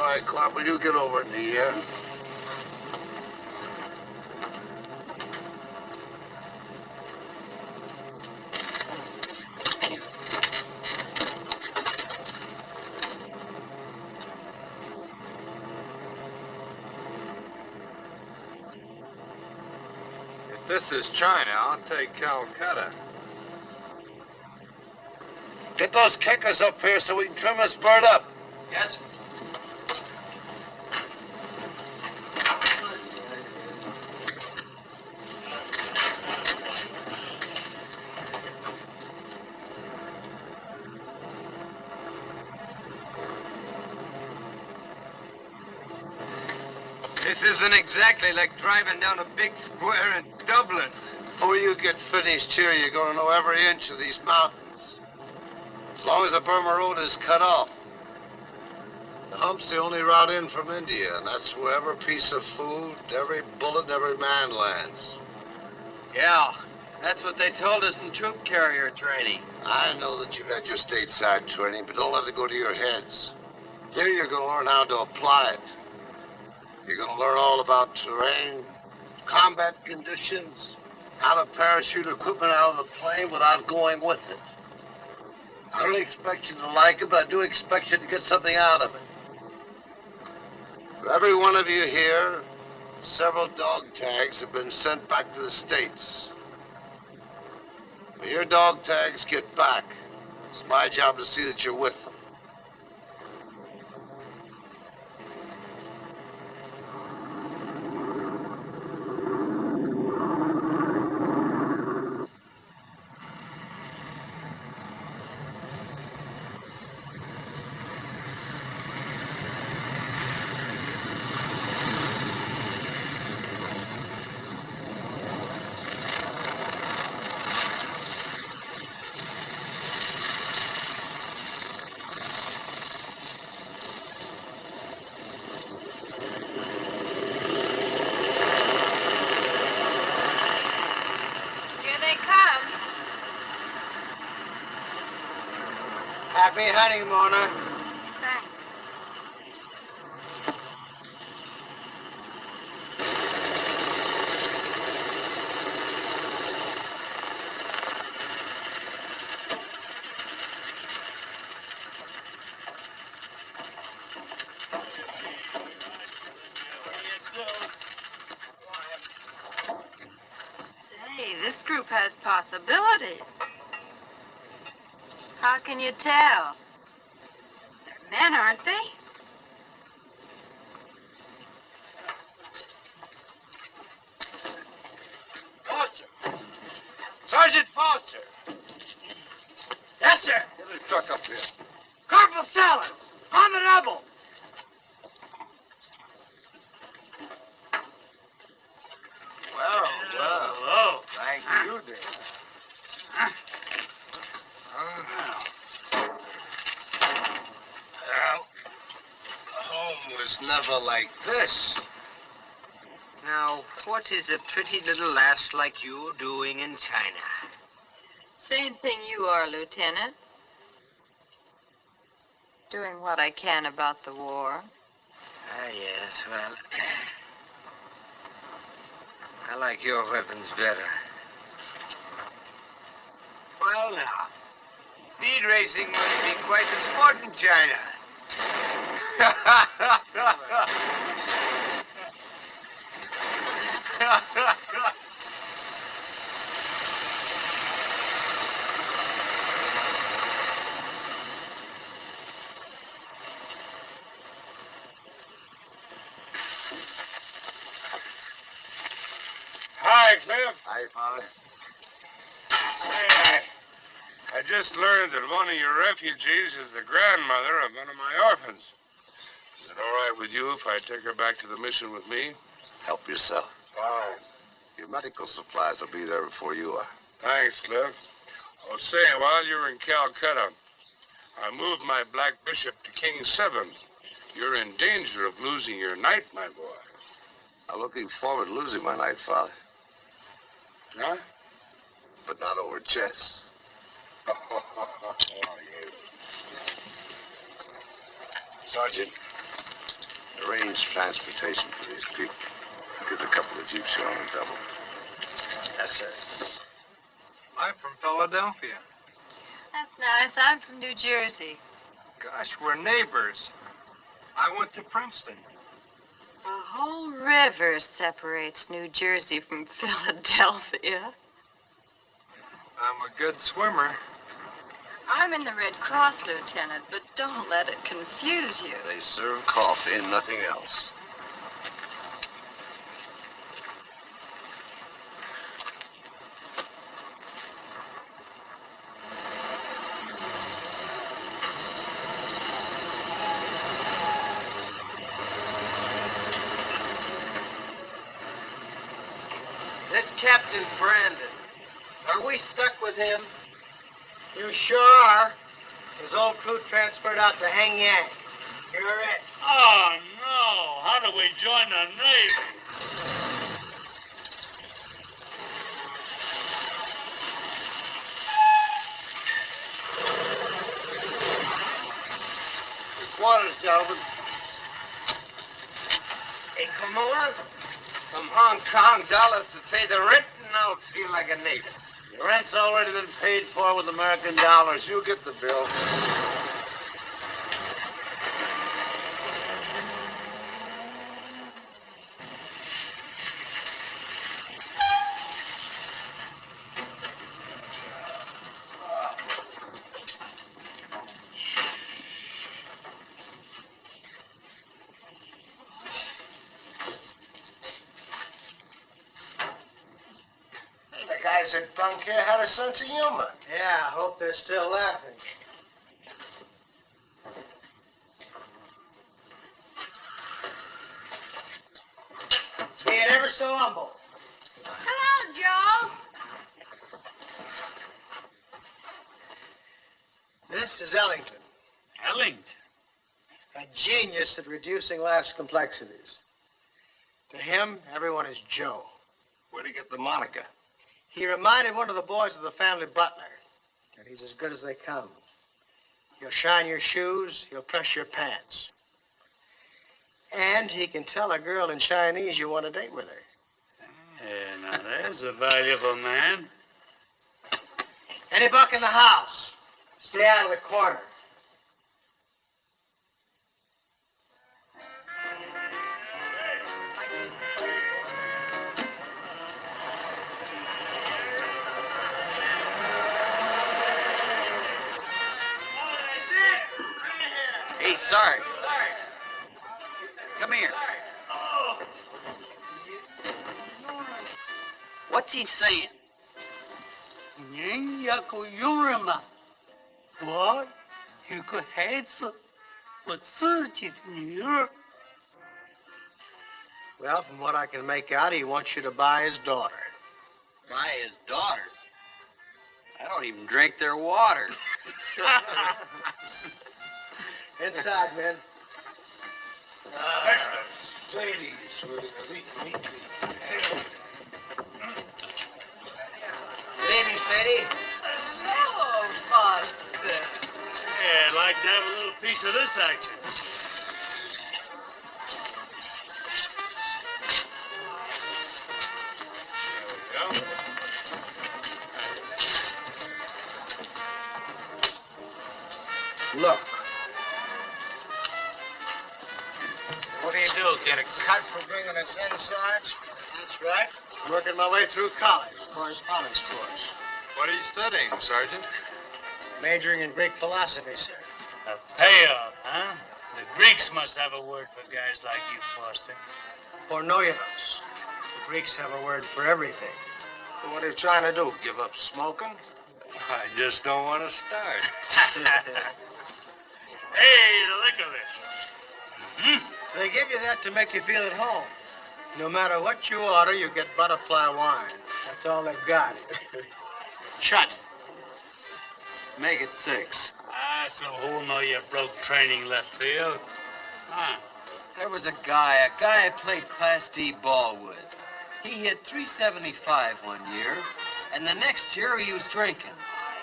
right, Clark, will you get over in the air? If this is China, I'll take Calcutta. Get those kickers up here so we can trim this bird up. Yes, sir. This isn't exactly like driving down a big square in Dublin. Before you get finished here, you're going to know every inch of these mountains. As long as the Burma Road is cut off. The hump's the only route in from India, and that's where every piece of food, every bullet, every man lands. Yeah, that's what they told us in troop carrier training. I know that you've had your stateside training, but don't let it go to your heads. Here you're going to learn how to apply it. You're going to learn all about terrain, combat conditions, how to parachute equipment out of the plane without going with it. I don't expect you to like it, but I do expect you to get something out of it. For every one of you here, several dog tags have been sent back to the States. When your dog tags get back, it's my job to see that you're with them. Happy hunting, Mona. Thanks. Say, this group has possibilities. How can you tell? They're men, aren't they? Foster! Sergeant Foster! Yes, sir. Get his truck up here. Corporal Salas, on the double. Well, Oh, thank you, dear. Well, home was never like this. Now, what is a pretty little lass like you doing in China? Same thing you are, Lieutenant. Doing what I can about the war. Ah, yes, well, I like your weapons better. Well, now, speed racing must be quite a sport in China. Hi, Cliff. Hi, Father. Hey, I just learned that one of your refugees is the grandmother of one of my orphans. Is it all right with you if I take her back to the mission with me? Help yourself. Fine. Your medical supplies will be there before you are. Thanks, Cliff. Oh, say, while you're in Calcutta, I moved my Black Bishop to King 7. You're in danger of losing your knight, my boy. I'm looking forward to losing my knight, Father. Huh? But not over chess. Oh, yeah. Sergeant, Arrange transportation for these people. Get a couple of jeeps here on a double. Yes, sir. I'm from Philadelphia. That's nice. I'm from New Jersey. Gosh, we're neighbors. I went to Princeton. A whole river separates New Jersey from Philadelphia. I'm a good swimmer. I'm in the Red Cross, Lieutenant, but don't let it confuse you. They serve coffee and nothing else. This Captain Brandon, are we stuck with him? You sure are. His old crew transferred out to Hang Yang. You're it. Oh, no. How do we join the Navy? Quarters, gentlemen. Hey, come on. Some Hong Kong dollars to pay the rent, and I'll feel like a native. Your rent's already been paid for with American dollars. You get the bill. The guys at bunk here had a sense of humor. Yeah, I hope they're still laughing. Being ever so humble. Hello, Jaws. This is Ellington, Ellington. a genius at reducing life's complexities. To him, everyone is Joe. Where'd he get the moniker? He reminded one of the boys of the family butler that he's as good as they come. He'll shine your shoes, he'll press your pants. And he can tell a girl in Chinese you want to date with her. Now there's a valuable man. Any buck in the house, stay out of the corner. Hey, sorry. Come here. What's he saying? What? 有个孩子，我自己的女儿。 Well, from what I can make out, he wants you to buy his daughter. By his daughter. I don't even drink their water. Inside, men. Sadie, meet me. Good evening, Sadie. Hello, Buster. Yeah, I'd like to have a little piece of this action. There we go. Look. What do you do, get a Cut for bringing us in, Sarge? That's right. Working my way through college, correspondence course. What are you studying, Sergeant? Majoring in Greek philosophy, sir. A payoff, huh? The Greeks must have a word for guys like you, Foster. Pornoios. The Greeks have a word for everything. What are you trying to do? Give up smoking? I just don't want to start. Hey, the liquor there. They give you that to make you feel at home. No matter what you order, you get butterfly wine. That's all they've got. Shut. Make it 6. So who know you broke training left field? Huh? There was a guy I played Class D ball with. He hit .375 one year, and the next year he was drinking.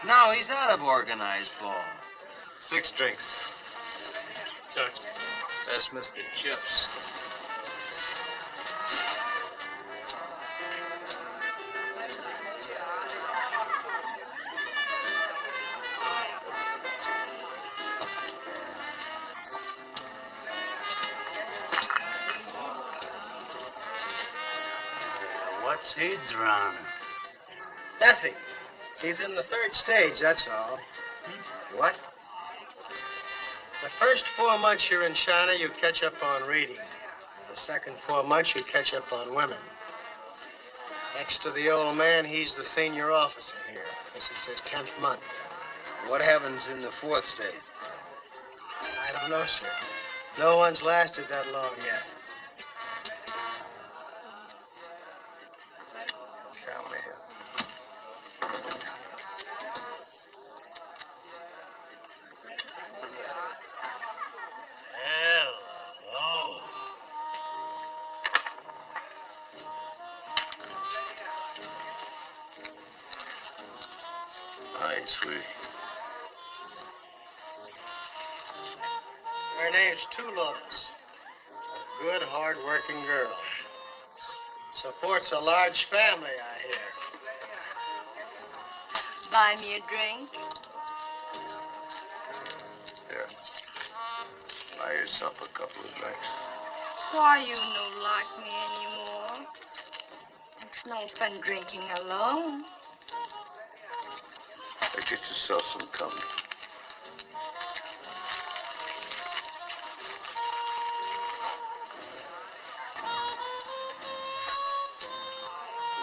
Now he's out of organized ball. 6 drinks. Good. Pass Mr. Chips. What's he drowning? Nothing. He's in the third stage, that's all. What? The first 4 months you're in China, you catch up on reading. The second 4 months, you catch up on women. Next to the old man, he's the senior officer here. This is his 10th month. What happens in the fourth stage? I don't know, sir. No one's lasted that long yet. Come here. Hello. Hi, sweetie. Her name's Tulos. A good, hard-working girl. Supports a large family, I hear. Buy me a drink? Here. Buy yourself a couple of drinks. Why you no like me anymore? It's no fun drinking alone. Get yourself some company.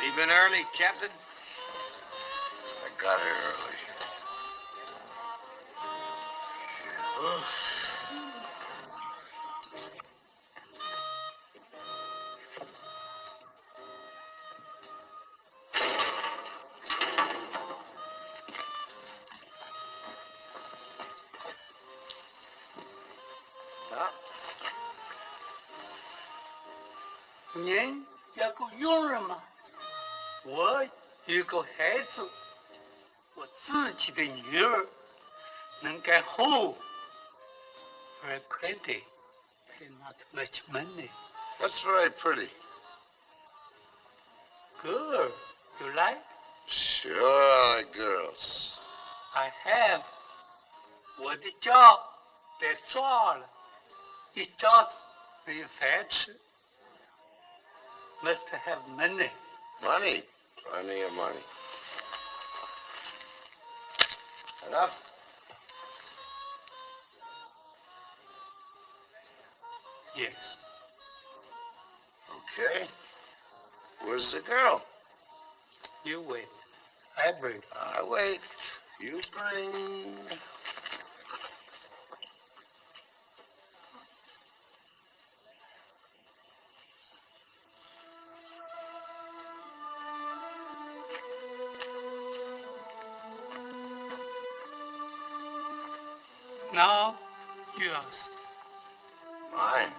Leaving early, Captain? I got here early.您要够佣人吗？我有个孩子，我自己的女儿能干活。Very pretty, and not much money. What's very pretty? Girl, you like? Sure, I like girls. I have. 我的家被抓了，一家子没有饭吃。Must have money. Money. Plenty of money. Enough? Yes. Okay. Where's the girl? You wait. I bring. I wait. You bring. Now, yours. Mine.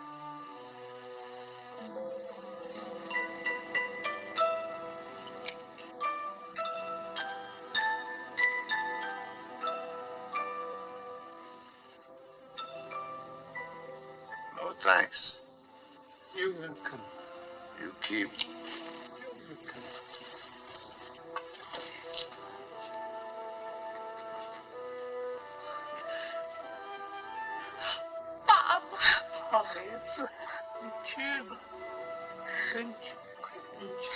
No thanks. You're welcome. You keep. Bob! 好孩子，你去吧，跟去，快点去。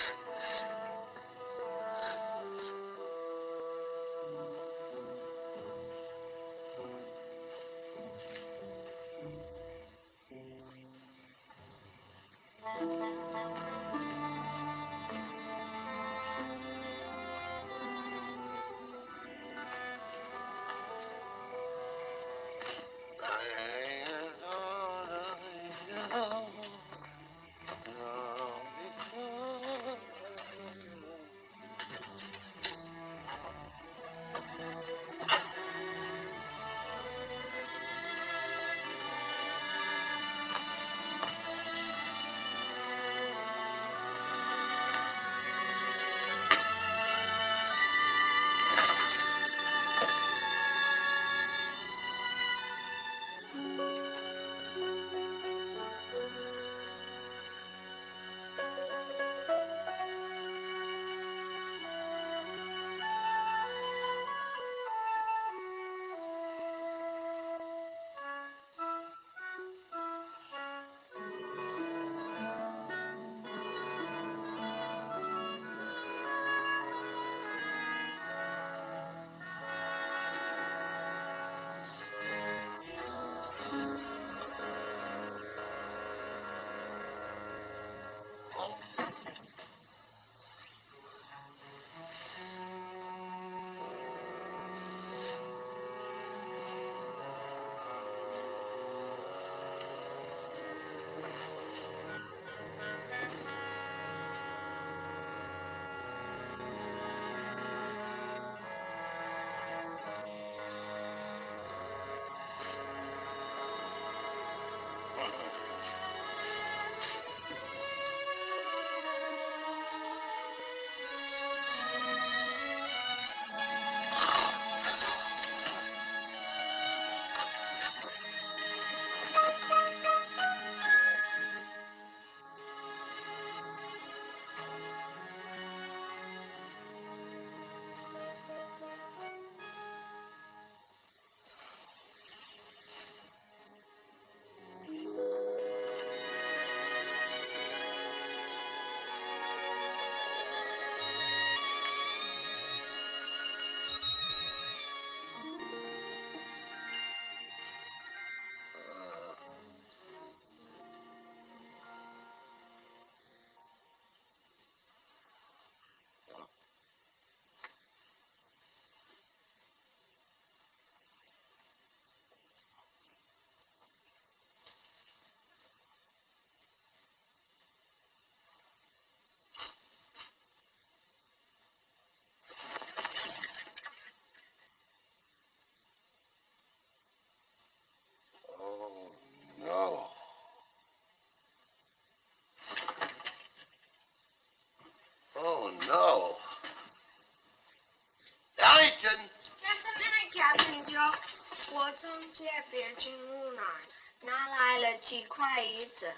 我从街边进屋那儿拿来了几块椅子，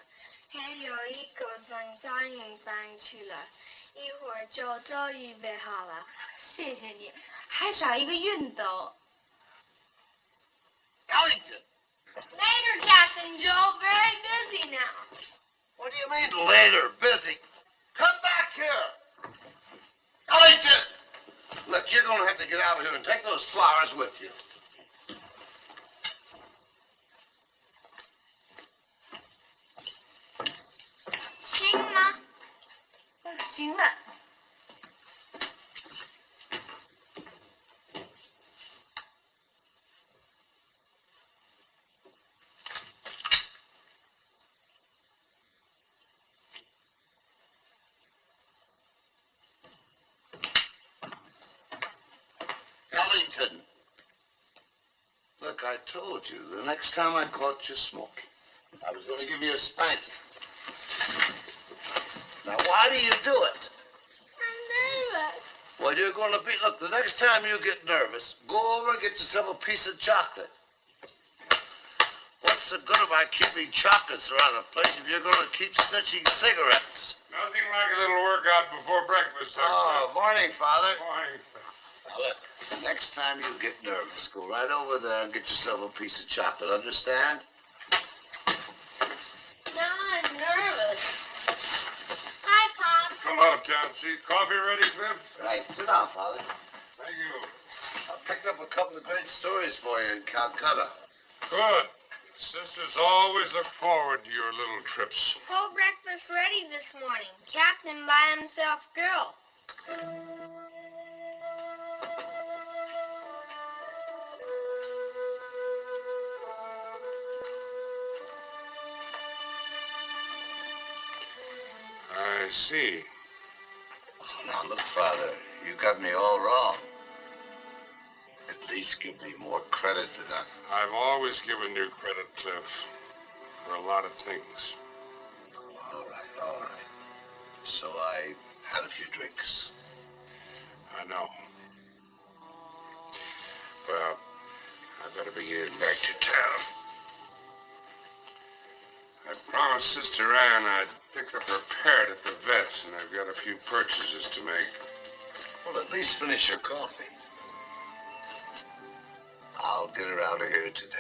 还有一个像杂音搬去了，一会儿就都预备好了。谢谢你，还少一个熨斗。Ellington! Later, Captain Joe. Very busy now. What do you mean later? Busy? Come back here! Ellington! Look, you're going to have to get out of here and take those flowers with you. 行吗？行了。Ellington! Look, I told you, the next time I caught you smoking, I was going to give you a spanking. Now, why do you do it? I'm nervous. Well, you're going to be... Look, the next time you get nervous, go over and get yourself a piece of chocolate. What's the good of my keeping chocolates around the place if you're going to keep snitching cigarettes? Nothing like a little workout before breakfast, Dr. Oh, morning, Father. Morning. Now, look, next time you get nervous, go right over there and get yourself a piece of chocolate, understand? Now I'm nervous. Hi, Pop. Come up, Johnsy. Coffee ready, Cliff? Right, sit down, Father. Thank you. I picked up a couple of great stories for you in Calcutta. Good. Sisters always look forward to your little trips. Whole breakfast ready this morning. Captain by himself, girl. I see. Oh, now, look, Father, you got me all wrong. At least give me more credit than that. I've always given you credit, Cliff, for a lot of things. All right, all right. So I had a few drinks. I know. Well, I better be getting back to town. I promised Sister Ann I'd pick up her parrot at the vet's, and I've got a few purchases to make. Well, at least finish your coffee. I'll get her out of here today.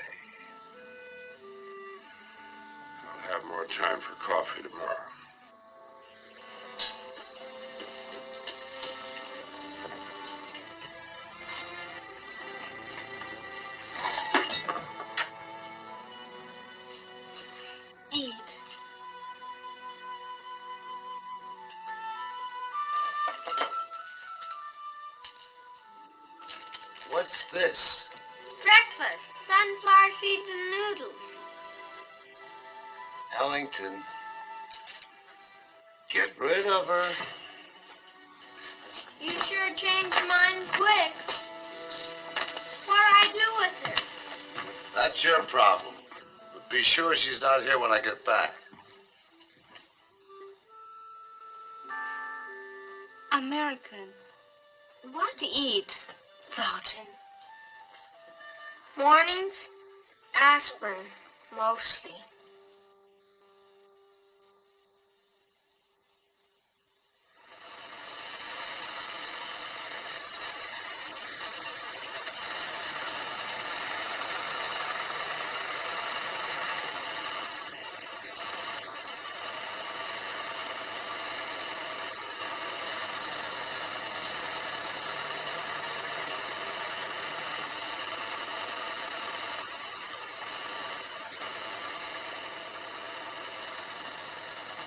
I'll have more time for coffee tomorrow. Eat. What's this? Breakfast. Sunflower seeds and noodles. Ellington. Get rid of her. You sure changed your mind quick. What'd I do with her? That's your problem. But be sure she's not here when I get back. American. What to eat? Sultan. Mornings? Aspirin, mostly.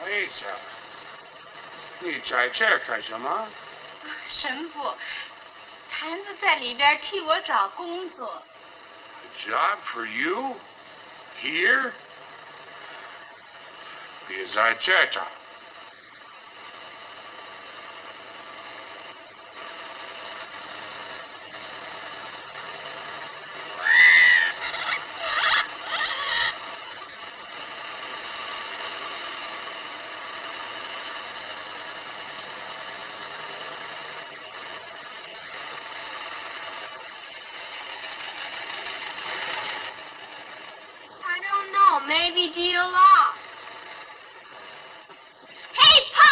Lisa, 你在这儿干什么？神父，坛子在里边替我找工作。 A job for you? Here? 别在这找。maybe deal off. Hey, Pops!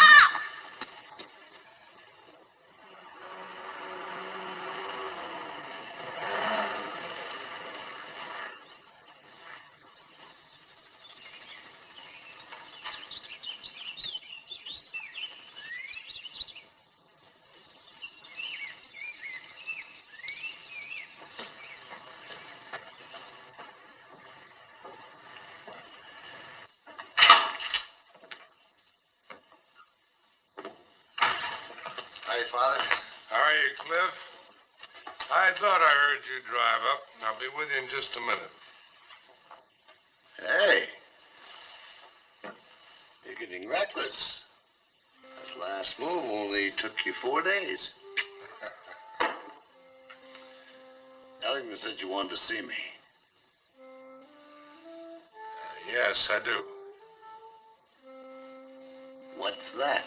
Hi, Father. How are you, Cliff? I thought I heard you drive up. I'll be with you in just a minute. Hey. You're getting reckless. That last move only took you 4 days. Ellington said you wanted to see me. Yes, I do. What's that?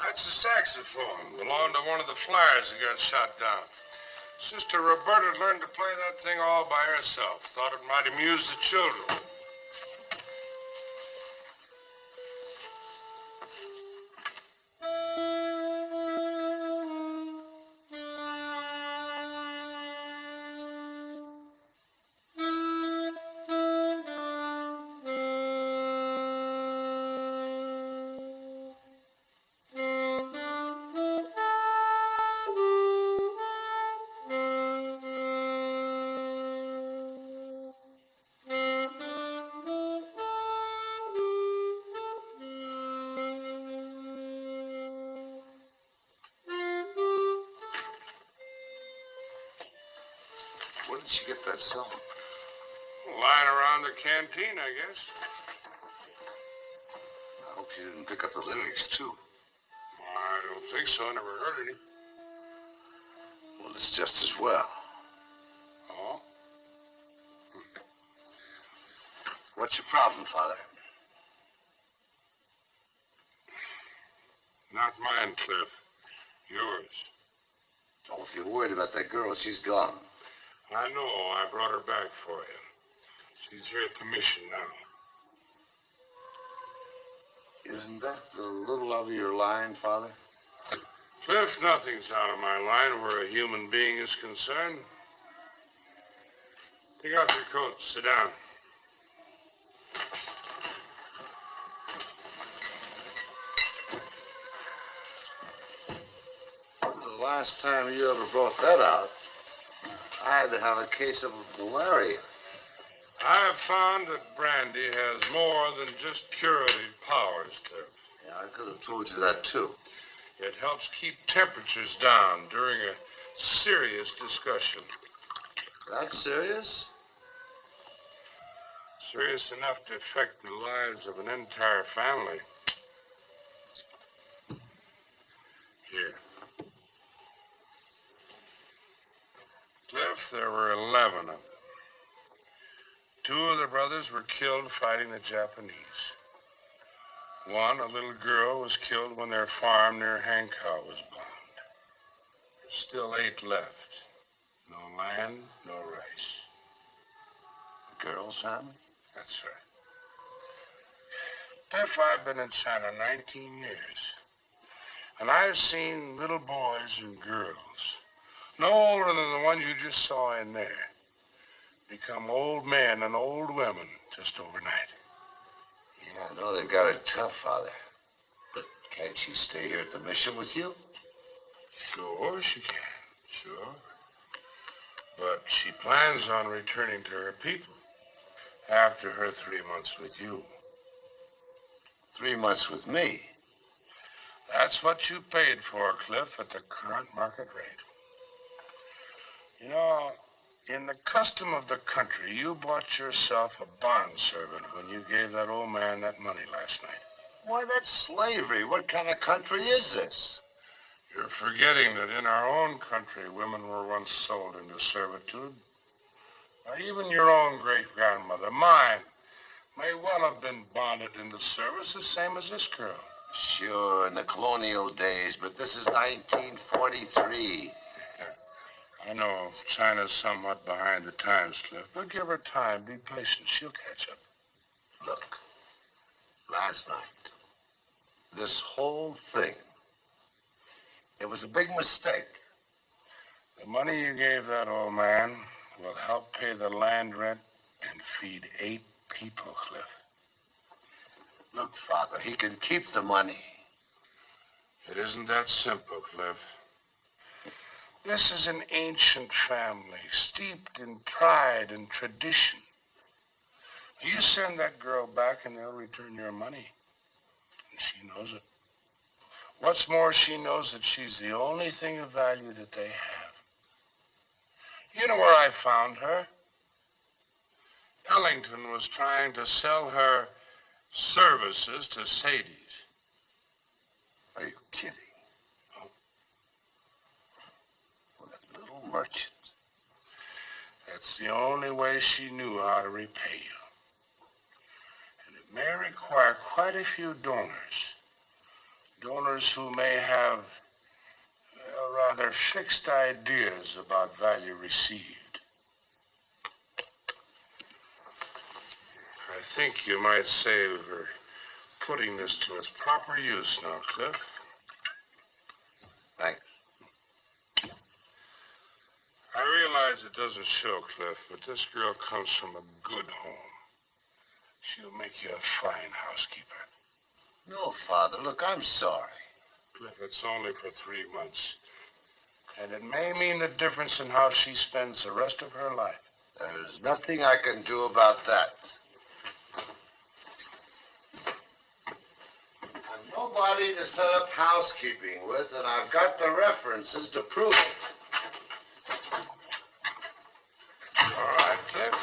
That's a saxophone. Belonged to one of the flyers that got shot down. Sister Roberta learned to play that thing all by herself. Thought it might amuse the children. Where did she get that song? Lying around the canteen, I guess. I hope she didn't pick up the lyrics, too. I don't think so. I never heard any. Well, it's just as well. Oh? What's your problem, Father? Not mine, Cliff. Yours. Oh, if you're worried about that girl, she's gone. I know. I brought her back for you. She's here at the mission now. Isn't that a little out of your line, Father? Cliff, nothing's out of my line where a human being is concerned. Take off your coat. Sit down. The last time you ever brought that out, I had to have a case of malaria. I have found that brandy has more than just curative powers, Cliff. Yeah, I could have told you that, too. It helps keep temperatures down during a serious discussion. That serious? Serious enough to affect the lives of an entire family. Here. Cliff, there were 11 of them. 2 of the brothers were killed fighting the Japanese. One, a little girl, was killed when their farm near Hancock was bombed. There's still 8 left. No land, no rice. The girl's family? That's right. Cliff, I've been in China 19 years. And I've seen little boys and girls, no older than the ones you just saw in there, become old men and old women just overnight. Yeah, I know they've got it tough, Father. But can't she stay here at the mission with you? Sure she can, sure. But she plans on returning to her people after her 3 months with you. 3 months with me? That's what you paid for, Cliff, at the current market rate. You know, in the custom of the country, you bought yourself a bondservant when you gave that old man that money last night. Why, that's slavery. What kind of country is this? You're forgetting that in our own country, women were once sold into servitude. Now, even your own great-grandmother, mine, may well have been bonded into service the same as this girl. Sure, in the colonial days, but this is 1943. I know China's somewhat behind the times, Cliff, but give her time. Be patient. She'll catch up. Look, last night, this whole thing, it was a big mistake. The money you gave that old man will help pay the land rent and feed 8 people, Cliff. Look, Father, he can keep the money. It isn't that simple, Cliff. This is an ancient family, steeped in pride and tradition. You send that girl back and they'll return your money. And she knows it. What's more, she knows that she's the only thing of value that they have. You know where I found her? Ellington was trying to sell her services to Sadie's. Are you kidding? Well, that little merchant. That's the only way she knew how to repay you. And it may require quite a few donors. Donors who may have rather fixed ideas about value received. I think you might say we're putting this to its proper use now, Cliff. Thanks. I realize it doesn't show, Cliff, but this girl comes from a good home. She'll make you a fine housekeeper. No, Father, look, I'm sorry. Cliff, it's only for 3 months. And it may mean the difference in how she spends the rest of her life. There's nothing I can do about that. I've nobody to set up housekeeping with, and I've got the references to prove it. All right, Cliff.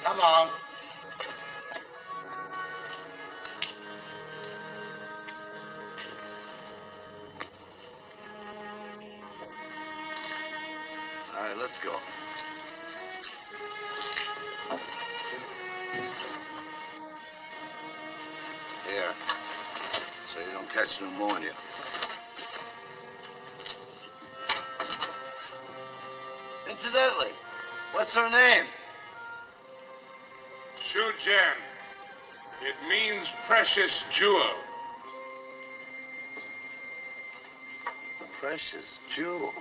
Come on. All right, let's go. Here, so you don't catch pneumonia. Incidentally, what's her name? Shu Jen. It means precious jewel. Precious jewel.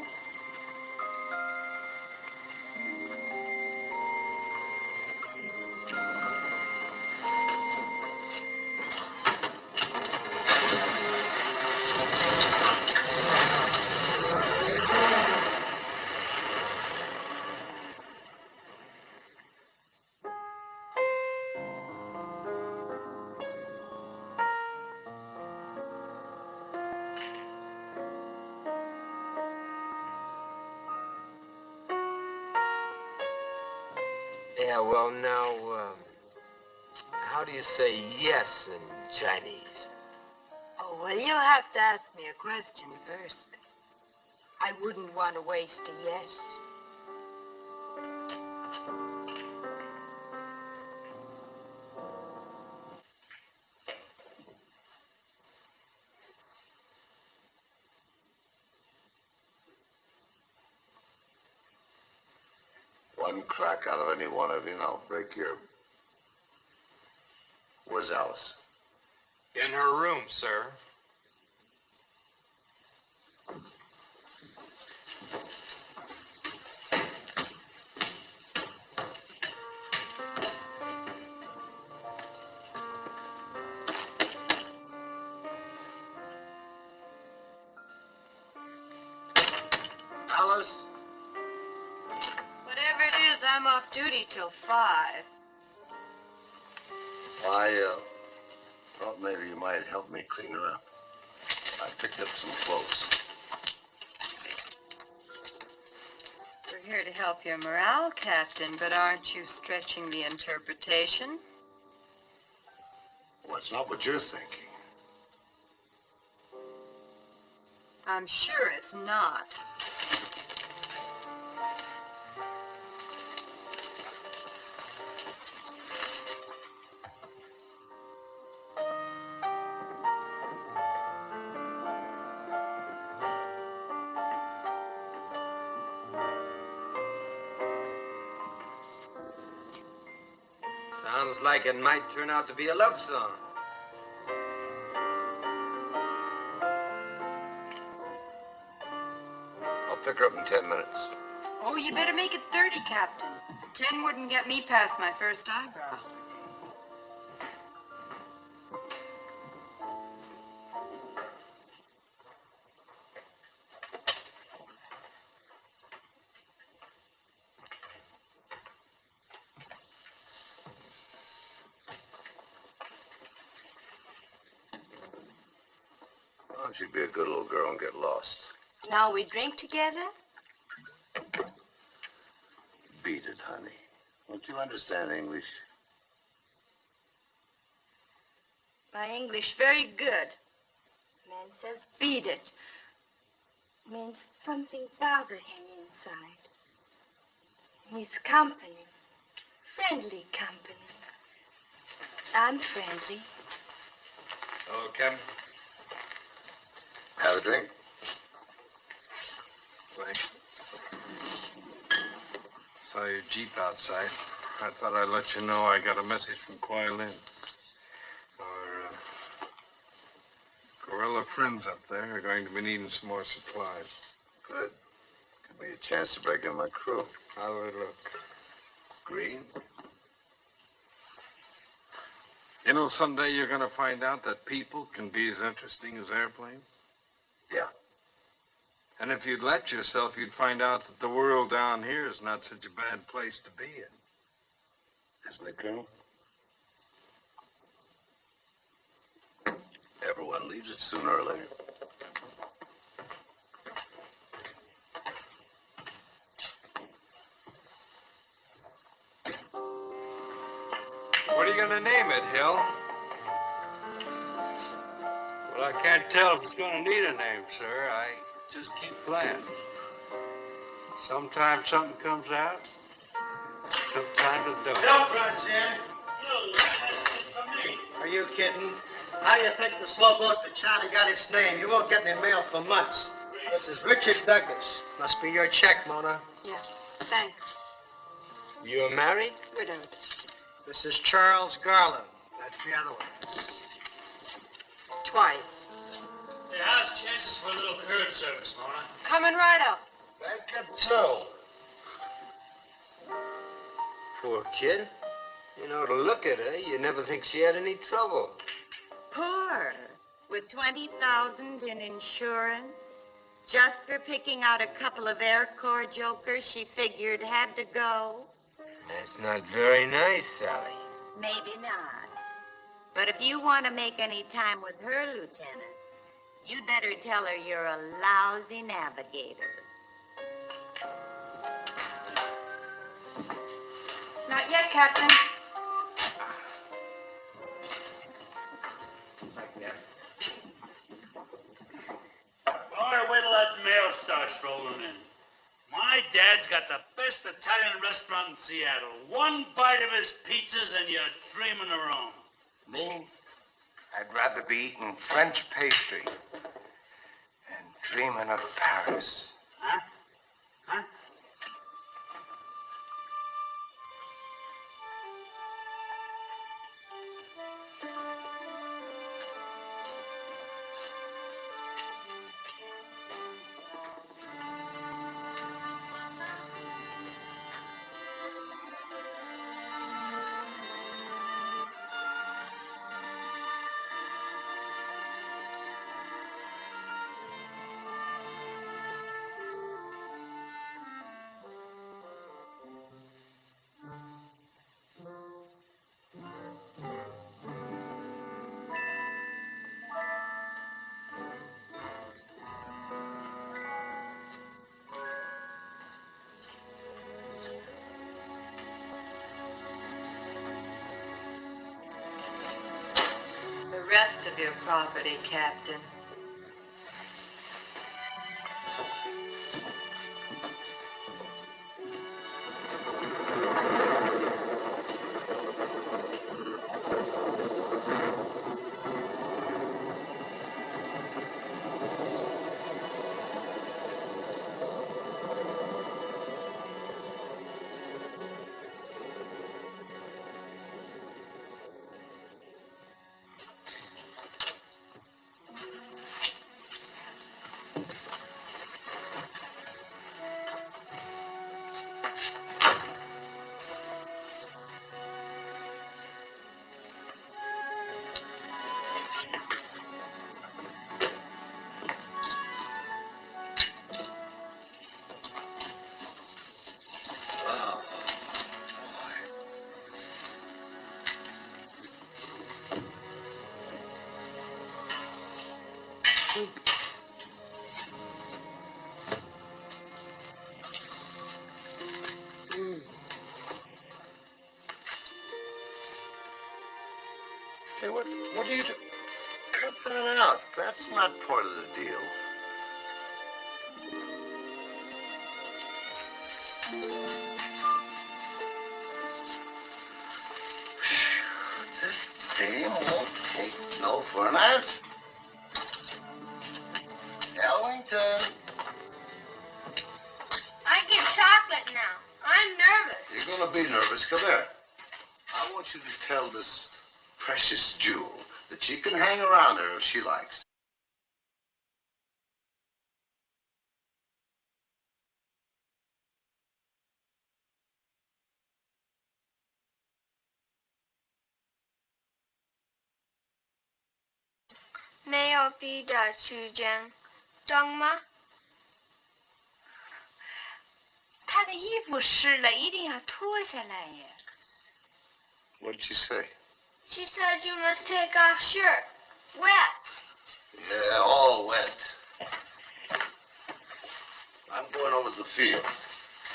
Yeah, well, now, how do you say yes in Chinese? Oh, well, you'll have to ask me a question first. I wouldn't want to waste a yes. One crack out of any one of you and I'll break your... Where's Alice? In her room, sir. Alice? Whatever it is, I'm off duty till 5. I thought maybe you might help me clean her up. I picked up some clothes. We're here to help your morale, Captain, but aren't you stretching the interpretation? Well, it's not what you're thinking. I'm sure it's not. Sounds like it might turn out to be a love song. I'll pick her up in 10 minutes. Oh, you better make it 30, Captain. 10 wouldn't get me past my first eyebrow. Why don't you be a good little girl and get lost? Now we drink together? Beat it, honey. Don't you understand English? My English very good. Man says beat it. Means something bother him inside. Needs company. Friendly company. I'm friendly. Hello, Captain. Have a drink? Thanks. Saw your Jeep outside. I thought I'd let you know I got a message from Kuai Lin. Our guerrilla friends up there are going to be needing some more supplies. Good. Could be a chance to break in my crew. How will it look? Green? You know, someday you're going to find out that people can be as interesting as airplanes. Yeah. And if you'd let yourself, you'd find out that the world down here is not such a bad place to be in. Isn't it, Colonel? Everyone leaves it sooner or later. What are you going to name it, Hill? Well, I can't tell if it's going to need a name, sir. I just keep playing. Sometimes something comes out, sometimes it don't. Don't run, Zen. Are you kidding? How do you think the slowboat that Charlie got its name? You won't get any mail for months. This is Richard Douglas. Must be your check, Mona. Yeah, thanks. You're married? Widowed. This is Charles Garland. That's the other one. Twice. Hey, how's chances for a little curb service, Mona? Coming right up. Back up, too. Poor kid. You know, to look at her, you never think she had any trouble. Poor. With 20,000 in insurance. Just for picking out a couple of Air Corps jokers she figured had to go. That's not very nice, Sally. Maybe not. But if you want to make any time with her, Lieutenant, you'd better tell her you're a lousy navigator. Not yet, Captain. All right, wait till that mail starts rolling in. My dad's got the best Italian restaurant in Seattle. One bite of his pizzas and you're dreaming of Rome. Me? I'd rather be eating French pastry and dreaming of Paris. Huh? Huh? rest of your property, Captain. Hey, what do you do? Cut that out. That's not part of the deal. This dame won't take no for an answer. Ellington, I get chocolate now. I'm nervous. you're gonna be nervous. Come here. I want you to tell this precious jewel that she can hang around her if she likes.没有逼的时间，懂吗？他的衣服湿了，一定要脱下来呀。What'd she say? She said you must take off shirt. Wet. Yeah, all wet. I'm going over to the field.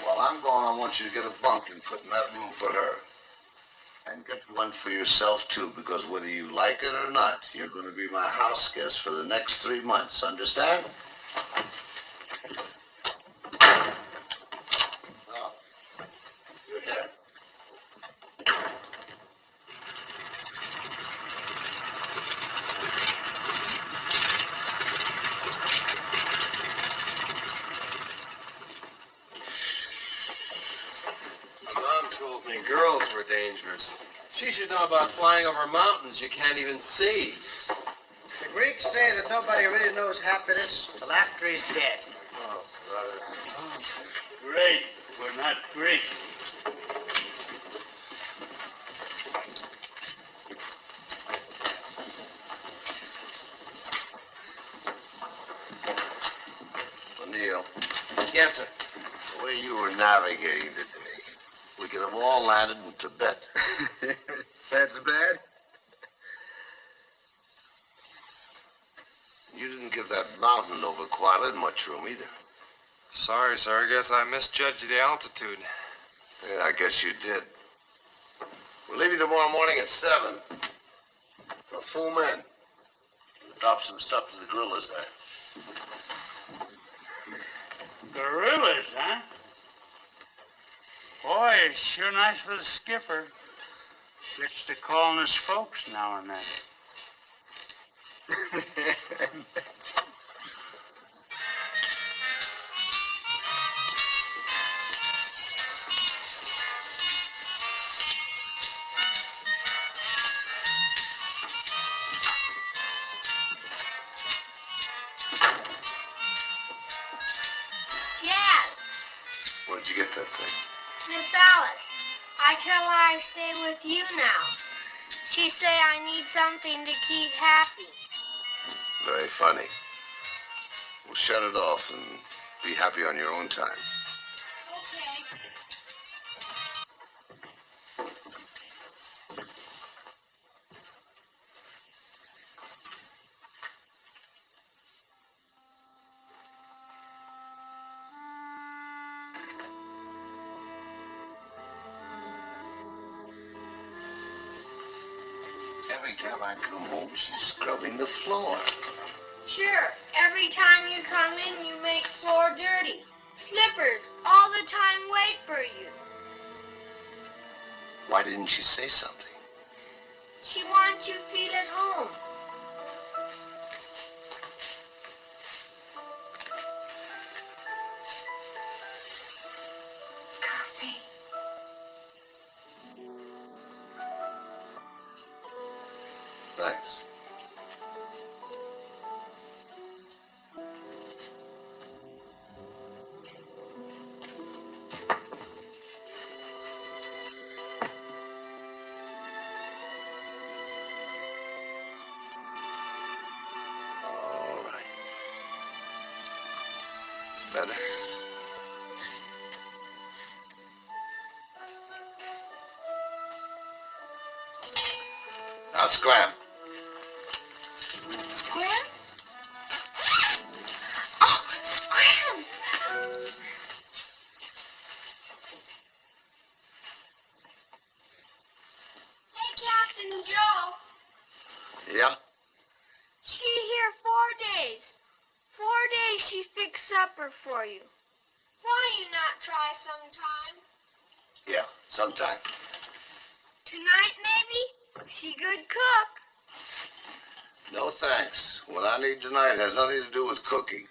While I'm gone, I want you to get a bunk and put in that room for her. And get one for yourself, too, because whether you like it or not, you're going to be my house guest for the next 3 months. Understand? Now, you're here. Mom told me girls were dangerous. She should know about flying over mountains you can't even see. The Greeks say that nobody really knows happiness till after he's dead. Oh, brother. Great. We're not Greek. O'Neill, Yes, sir. the way you were navigating today, we could have all landed in Tibet. That's bad. You didn't give that mountain over Qualit much room either. Sorry, sir. I guess I misjudged the altitude. Yeah, I guess you did. We're leaving tomorrow morning at 7. For full men. Drop some stuff to the gorillas there. Gorillas, huh? Boy, sure nice little skipper. Gets to calling us folks now and then. Dad, Where'd you get that thing? Miss Alice, I tell her I stay with you now. She say I need something to keep happy. Very funny. We'll shut it off and be happy on your own time. Okay. Every time I come home, she's scrubbing the floor. Sure, every time you come in, you make floor dirty. Slippers all the time wait for you. Why didn't she say something? She wants you feet at home. Coffee. Thanks. All right. Better? Now scram. Scram? Oh, scram! Hey, Captain Joe. Yeah? She here 4 days. 4 days she fix supper for you. Why you not try sometime? Yeah, sometime. Tonight, maybe? She good cook. No thanks. What I need tonight has nothing to do with cooking.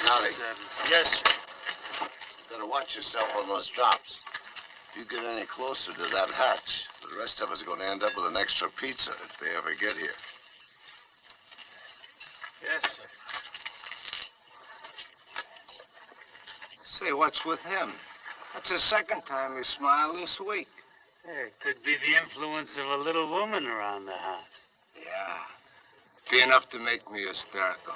Howdy. Yes, sir. Better watch yourself on those drops. If you get any closer to that hatch, the rest of us are going to end up with an extra pizza if they ever get here. Yes, sir. Say, what's with him? That's the second time he smiled this week. Yeah, it could be the influence of a little woman around the house. Yeah. Be enough to make me hysterical.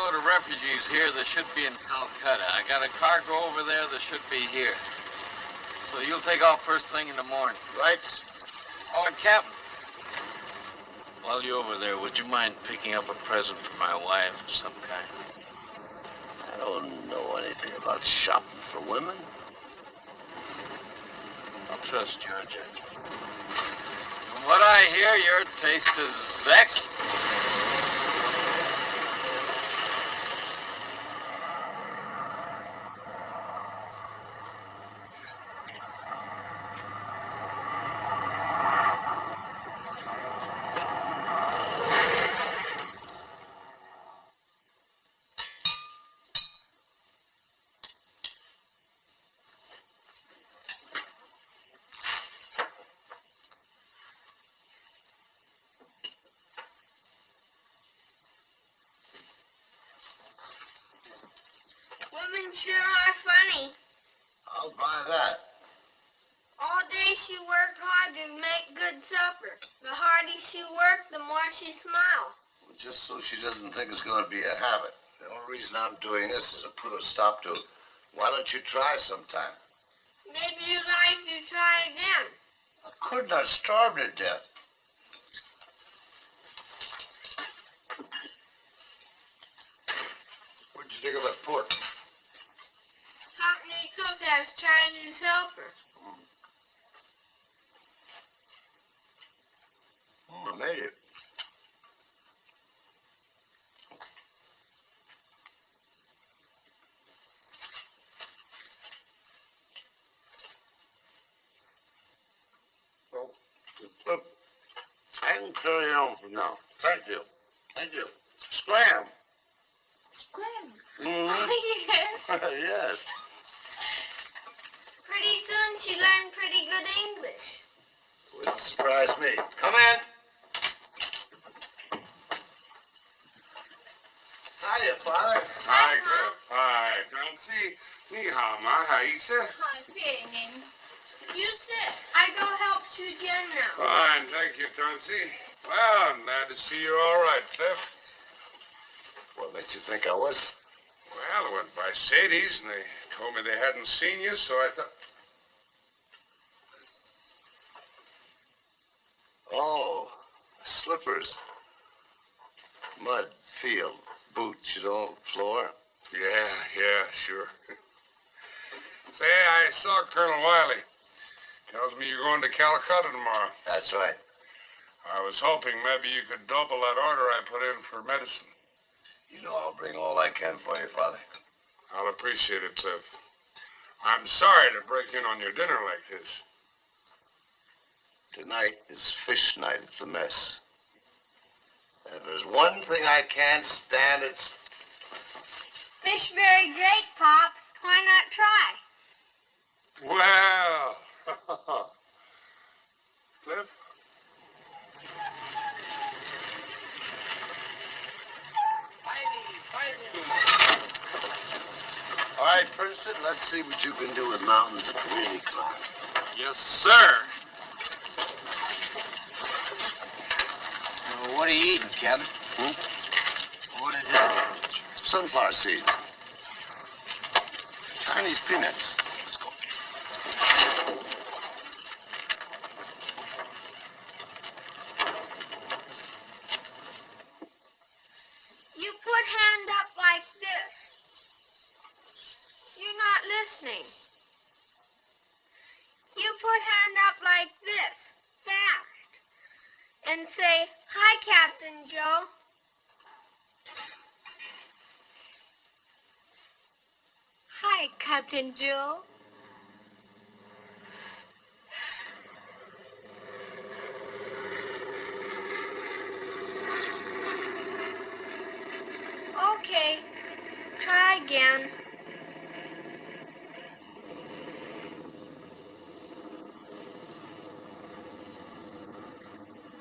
carload of refugees here that should be in Calcutta. I got a cargo over there that should be here. So you'll take off first thing in the morning. Right? Oh, and Captain, while you're over there, would you mind picking up a present for my wife of some kind? I don't know anything about shopping for women. I'll trust your judgment. From what I hear, your taste is excellent. Women sure are funny. I'll buy that. All day she worked hard to make good supper. The harder she worked, the more she smiled. Well, just so she doesn't think it's going to be a habit. The only reason I'm doing this is to put a stop to it. Why don't you try sometime? Maybe you like to try again. I couldn't have starved to death. What'd you think of that pork? Company cook has Chinese helper. I made it. Well, look, I can carry on for now. Thank you. Thank you. Scram. Scram. Mm-hmm. Oh, yes. Yes. Pretty soon she learned pretty good English. Wouldn't surprise me. Come in. Hiya, Father. Hi, Cliff. Hi, Nancy. Ni hao ma, how you say? You sit. I go help Shu Jian now. Fine, thank you, Nancy. Well, I'm glad to see you're all right, Cliff. What made you think I was? Well, I went by Sadie's, and they told me they hadn't seen you, so I thought... Oh, slippers. Mud, field, boots, floor. Yeah, sure. Say, I saw Colonel Wiley. Tells me you're going to Calcutta tomorrow. That's right. I was hoping maybe you could double that order I put in for medicine. You know I'll bring all I can for you, Father. I'll appreciate it, Cliff. I'm sorry to break in on your dinner like this. Tonight is fish night at the mess. And if there's one thing I can't stand, it's... Fish very great, Pops. Why not try? Well, Cliff? All right, Princeton, let's see what you can do with mountains and community club. Yes, sir. What are you eating, Captain? What is it? Sunflower seed. Chinese peanuts. Let's go. You put hand up like this. You're not listening. You put hand up like this, fast, and say, "Hi, Captain Joe." Hi, Captain Joe. Okay, try again.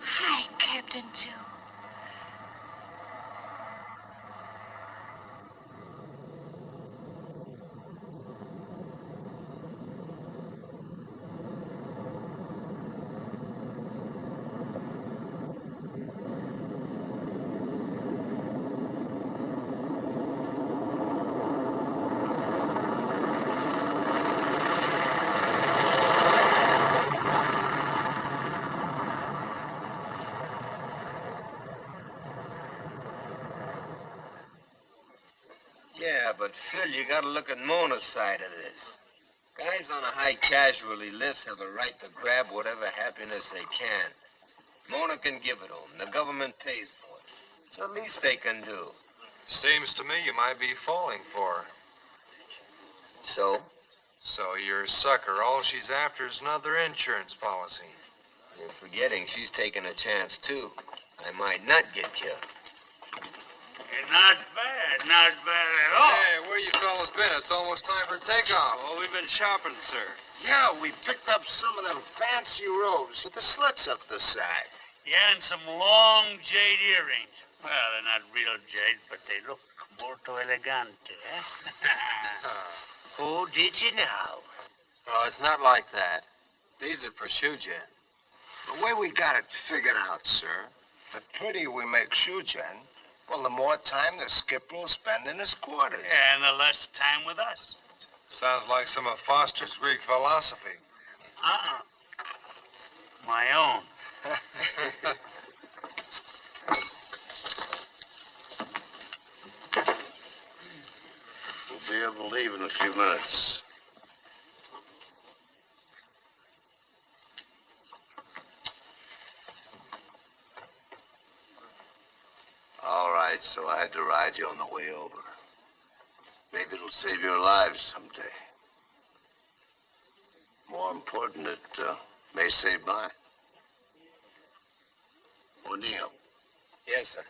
Hi, Captain Joe. but Phil, you gotta look at Mona's side of this. Guys on a high casualty list have a right to grab whatever happiness they can. Mona can give it to them. The government pays for it. It's the least they can do. Seems to me you might be falling for her. So? So you're a sucker. All she's after is another insurance policy. You're forgetting she's taking a chance, too. I might not get killed. Not bad at all. Hey, where you fellas been? It's almost time for takeoff. Oh, we've been shopping, sir. Yeah, we picked up some of them fancy robes with the slits up the side. Yeah, and some long jade earrings. Well, they're not real jade, but they look molto elegante, eh? Who did you know? Oh, it's not like that. These are for Shujan. The way we got it figured out, sir, the prettier we make Shujan, well, the more time the skipper will spend in his quarters. Yeah, and the less time with us. Sounds like some of Foster's Greek philosophy. Uh-uh. My own. We'll be able to leave in a few minutes. All right, so I had to ride you on the way over. Maybe it'll save your lives someday. More important, it may save mine. O'Neill, Yes, sir.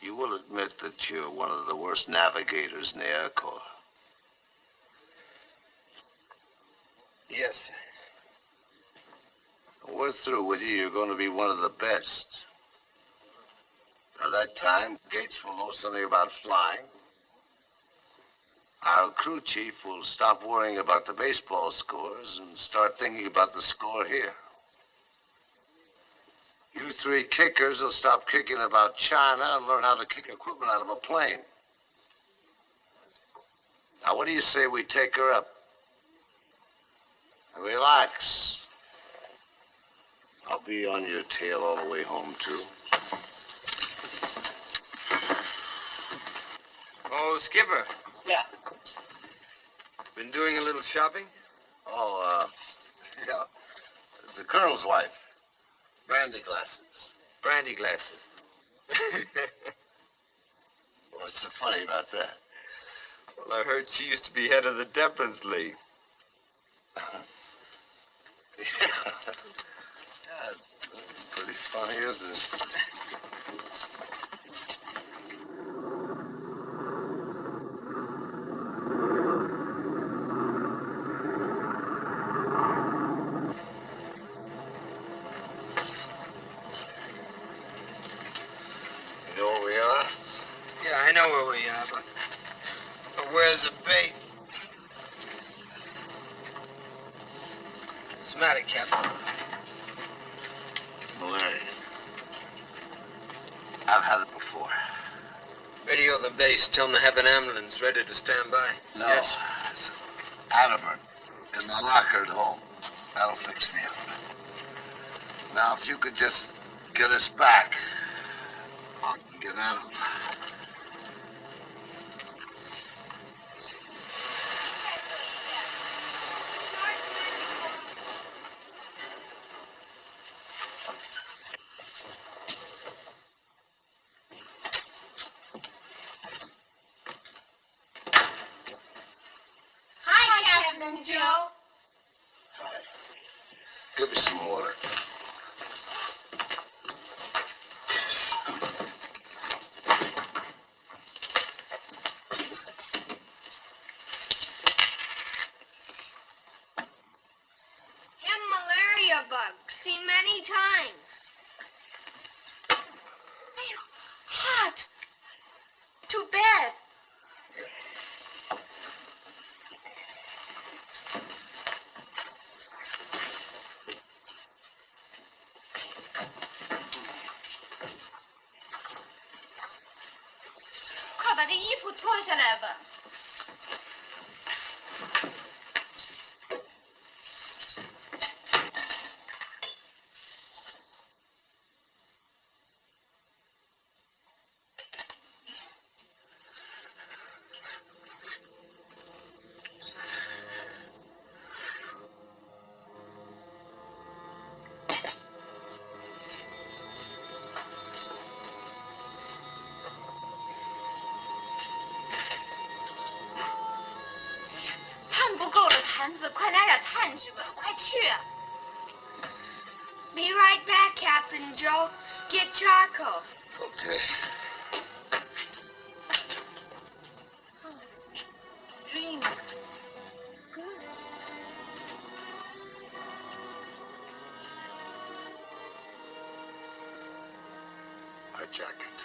you will admit that you're one of the worst navigators in the Air Corps. Yes, sir. When we're through with you, you're going to be one of the best. By that time, Gates will know something about flying. Our crew chief will stop worrying about the baseball scores and start thinking about the score here. You three kickers will stop kicking about China and learn how to kick equipment out of a plane. Now, what do you say we take her up? And relax. I'll be on your tail all the way home, too. Oh, Skipper. Yeah. Been doing a little shopping? Oh, yeah. The colonel's wife. Brandy glasses. Brandy glasses. What's so funny about that? Well, I heard she used to be head of the Deference League. Yeah, it's pretty funny, isn't it? You know where we are? Yeah, I know where we are, but where's the base? What's the matter, Captain? Malaria. I've had it before. Radio the base. Tell them to have an ambulance ready to stand by. No. Yes. It's Atterburn. In my locker at home. That'll fix me up. Now, if you could just get us back, I can get out of them. Hi, Captain Joe. Hi. Give me some water. And malaria bug. Seen many times. Ew, hot. Too bad.快把这衣服脱下来吧。去。Be right back, Captain Joe. Get charcoal. Okay. Dream. Good. My jacket.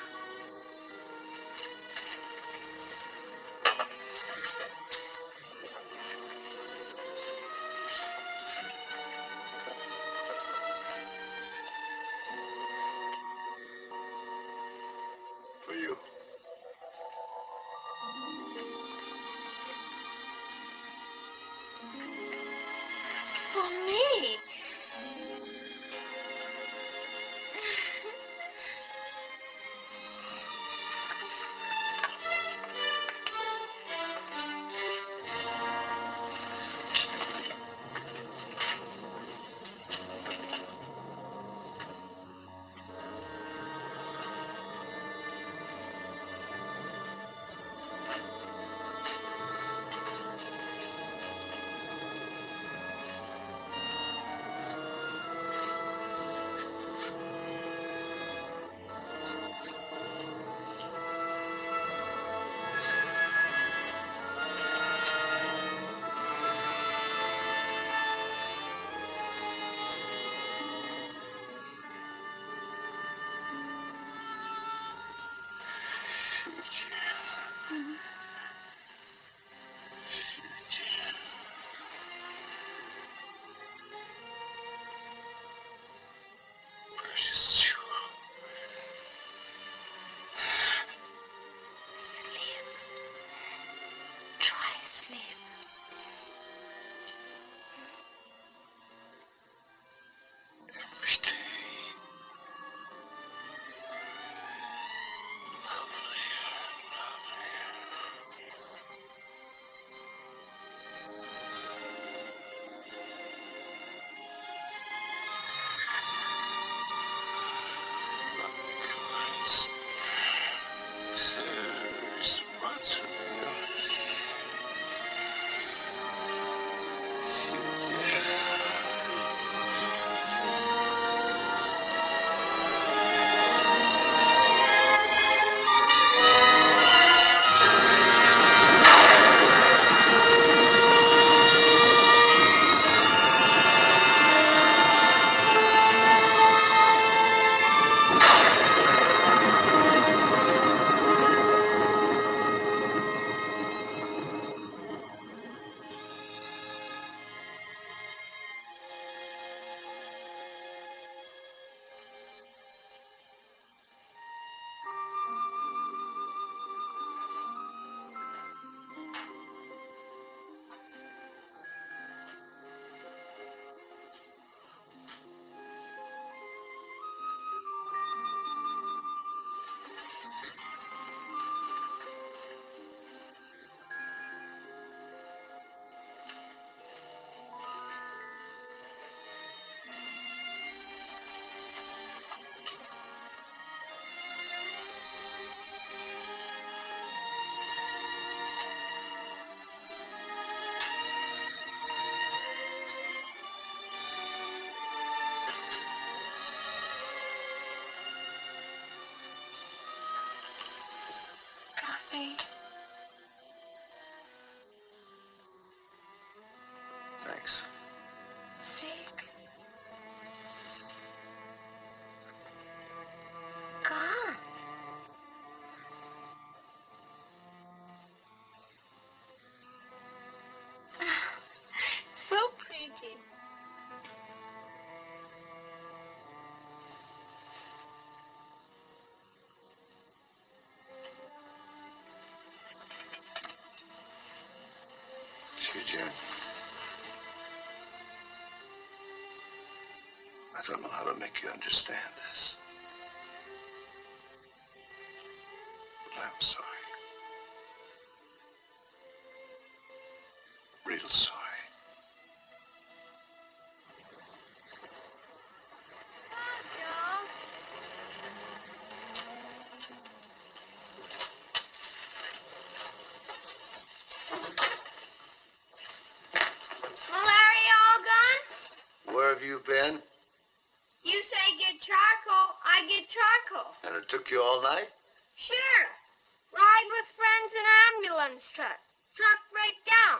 For you. For me. Precious jewel. Sleep. Try sleep. Every day. Lovelier. Tears once Coffee. Thanks. Sick. Gone. So pretty. See, Jim. I don't know how to make you understand this. But I'm sorry. Real sorry. Malaria all gone? Where have you been? You say get charcoal, I get charcoal. And it took you all night? Sure. Ride with friends in ambulance truck. Truck break down.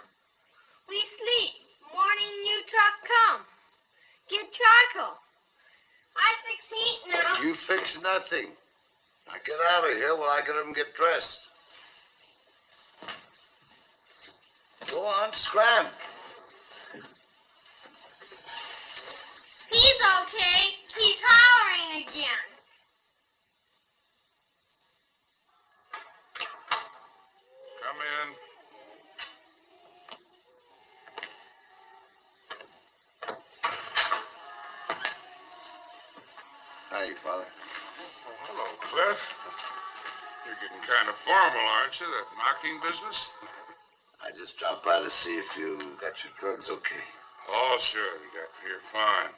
We sleep. Morning new truck come. Get charcoal. I fix heat now. You fix nothing. Now get out of here while I get them get dressed. Go on, scram. He's okay. He's hollering again. Come in. Hi, Father. Oh, hello, Cliff. You're getting kind of formal, aren't you? That knocking business? I just dropped by to see if you got your drugs okay. Oh, sure. They got here fine.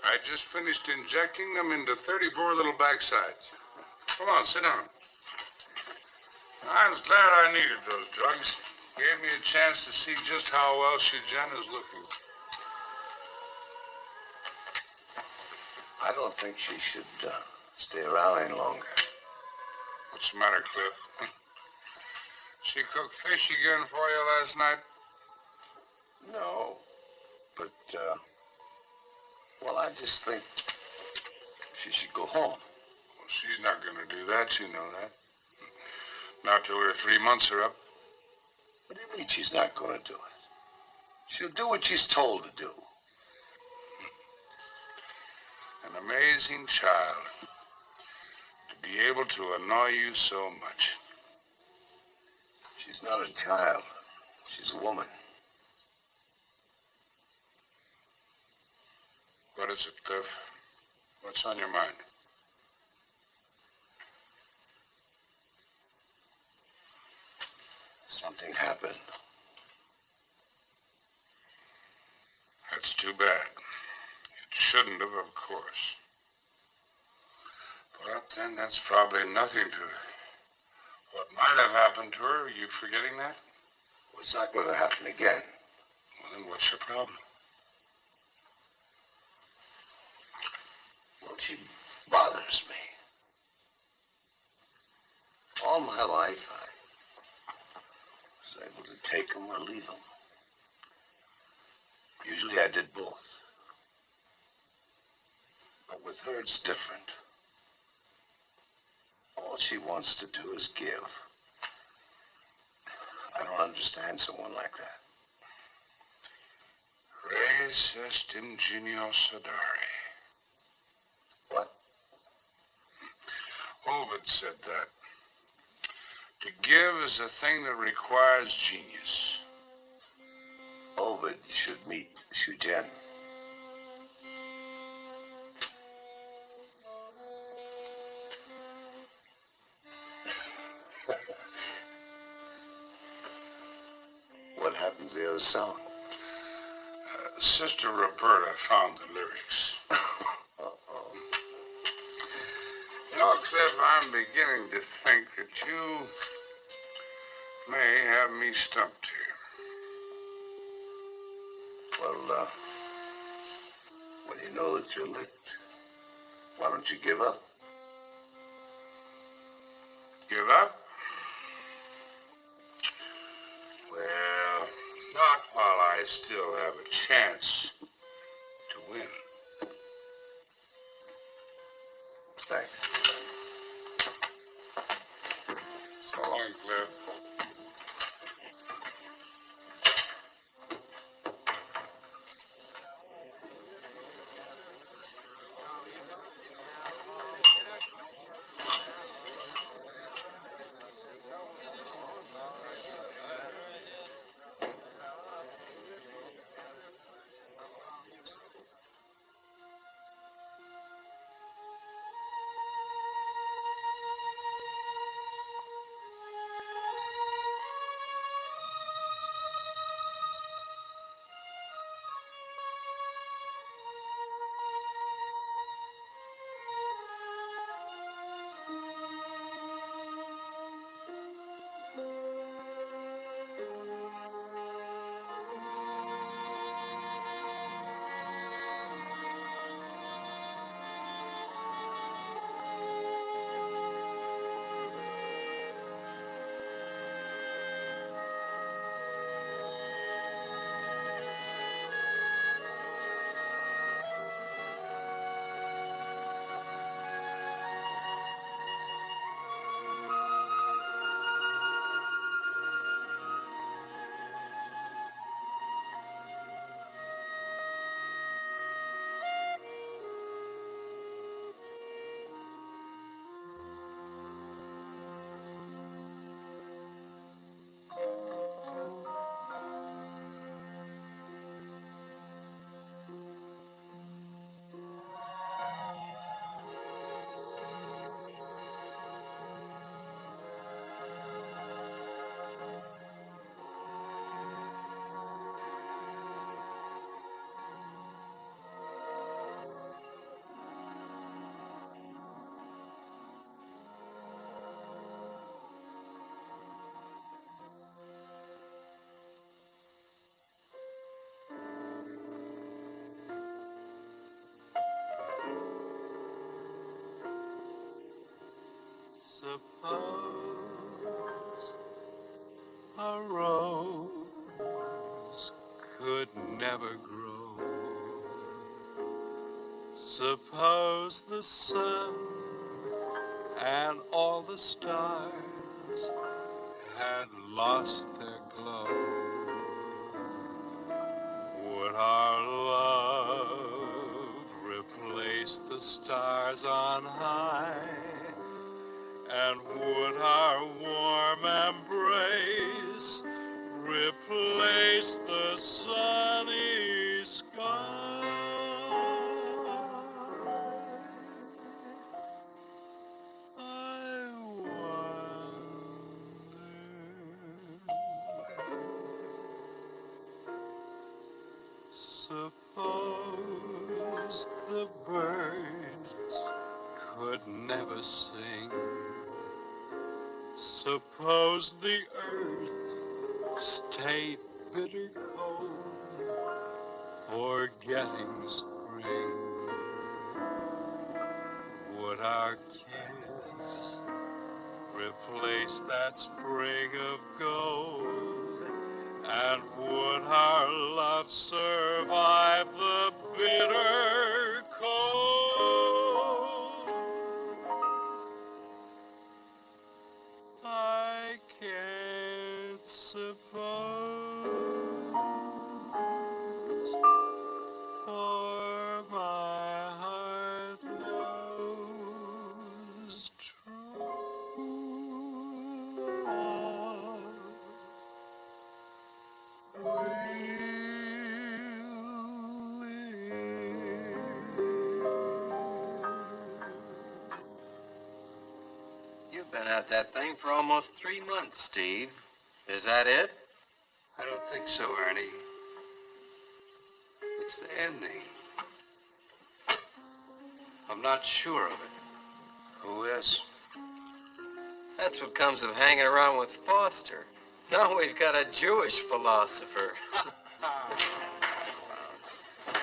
I just finished injecting them into 34 little backsides. Come on, sit down. I was glad I needed those drugs. Gave me a chance to see just how well Jenna's looking. I don't think she should stay around any longer. What's the matter, Cliff? She cooked fish again for you last night? No, but, well, I just think she should go home. Well, she's not going to do that, you know that. Not till her 3 months are up. What do you mean she's not going to do it? She'll do what she's told to do. An amazing child. To be able to annoy you so much. She's not a child. She's a woman. What is it, Cliff? What's on your mind? Something happened. That's too bad. It shouldn't have, of course. But then that's probably nothing to what might have happened to her. Are you forgetting that? Well, it's not going to happen again. Well, then what's your problem? Well, she bothers me. All my life, I was able to take them or leave them. Usually I did both. But with her, it's different. All she wants to do is give. I don't understand someone like that. Res est ingeniosa dare. What? Ovid said that. To give is a thing that requires genius. Ovid should meet Shujen. What happens to the other song? Sister Roberta found the lyrics. Uh-oh. You know, Cliff, I'm beginning to think that you may have me stumped here. Well, when you know that you're licked, why don't you give up? Give up? Well, not while I still have a chance to win. Thanks. So long, Cliff. Suppose a rose could never grow. Suppose the sun and all the stars had lost their glow. Would our love replace the stars on high? And would our warm embrace replace the sunny sky? I wonder. Suppose the birds could never sing. Suppose the earth stayed bitter cold, forgetting spring. Would our kiss replace that spring of gold? And would our love survive the bitter cold? I can't suppose, for my heart knows true love will live. You've been at that thing for almost 3 months, Steve. Is that it? I don't think so, Ernie. It's the ending. I'm not sure of it. Who is? That's what comes of hanging around with Foster. Now we've got a Jewish philosopher.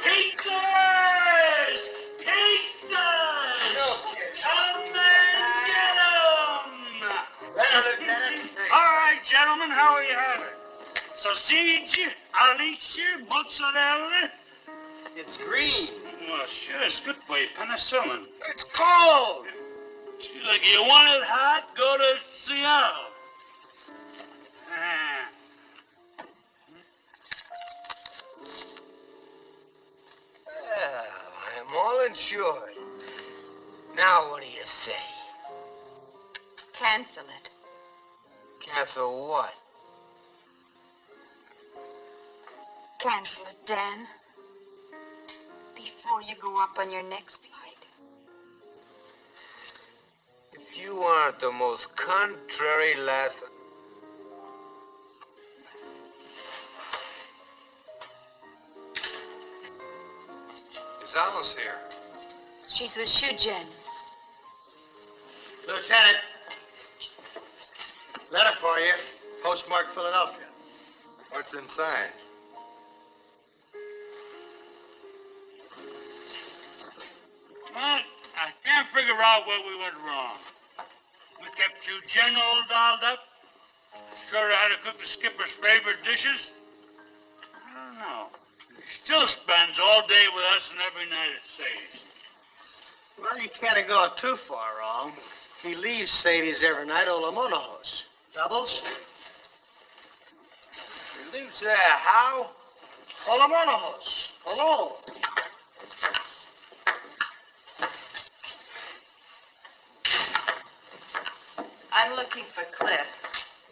Pizzas! Pizzas! Come and get 'em! All right, gentlemen, how are you having? Sausage, alice, mozzarella? It's green. Well, sure, it's good for you. Penicillin. It's cold! Gee, like you want it hot, go to Seattle. Ah. Well, I'm all insured. Now what do you say? Cancel it. Cancel what? Cancel it, Dan. Before you go up on your next flight. If you aren't the most contrary lass... Is Alice here? She's with Shujen. Lieutenant, letter for you, postmarked Philadelphia. What's inside? Well, I can't figure out where we went wrong. We kept you all dolled up. Showed her how to cook the skipper's favorite dishes. I don't know. He still spends all day with us and every night at Sadie's. Well, you can't have gone too far wrong. He leaves Sadie's every night on Lamonahos. Doubles? He lives there, how? On Lamonahos. Alone. I'm looking for Cliff.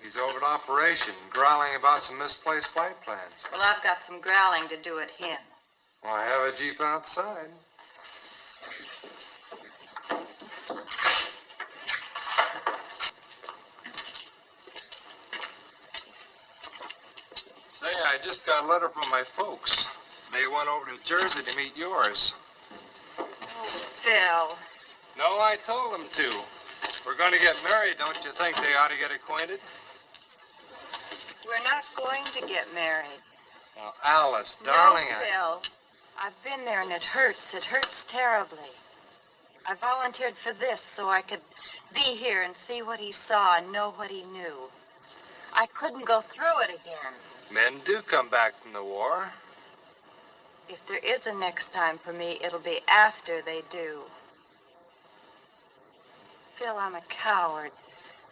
He's over at Operation, growling about some misplaced flight plans. Well, I've got some growling to do at him. Well, I have a Jeep outside. Say, I just got a letter from my folks. They went over to Jersey to meet yours. Oh, Phil. No, I told them to. We're going to get married. Don't you think they ought to get acquainted? We're not going to get married. Now, Alice, darling, No, Phil. I've been there and it hurts. It hurts terribly. I volunteered for this so I could be here and see what he saw and know what he knew. I couldn't go through it again. Men do come back from the war. If there is a next time for me, it'll be after they do. Phil, I'm a coward.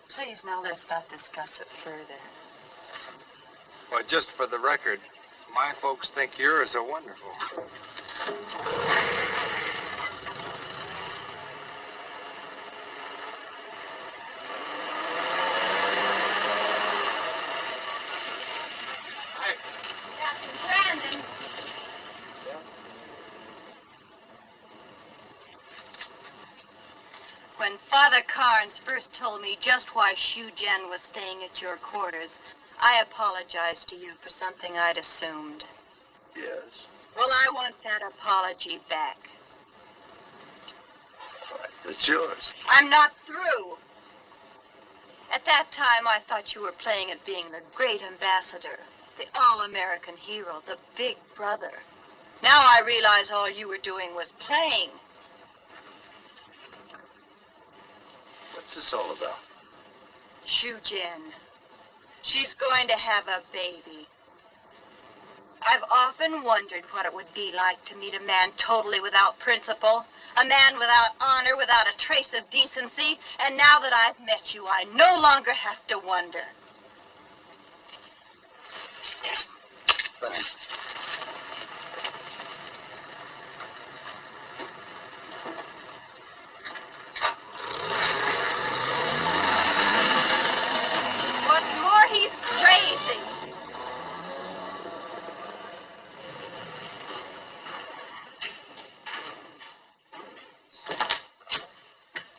Please, now let's not discuss it further. Well, just for the record, my folks think yours are wonderful. Captain Brandon. When Father Carnes first told me just why Shu Jen was staying at your quarters, I apologized to you for something I'd assumed. Yes. Well, I want that apology back. Right, it's yours. I'm not through. At that time, I thought you were playing at being the great ambassador, the all-American hero, the big brother. Now I realize all you were doing was playing. What's this all about? Shu Jen. She's going to have a baby. I've often wondered what it would be like to meet a man totally without principle, a man without honor, without a trace of decency, and now that I've met you, I no longer have to wonder. Thanks. What's more, he's crazy.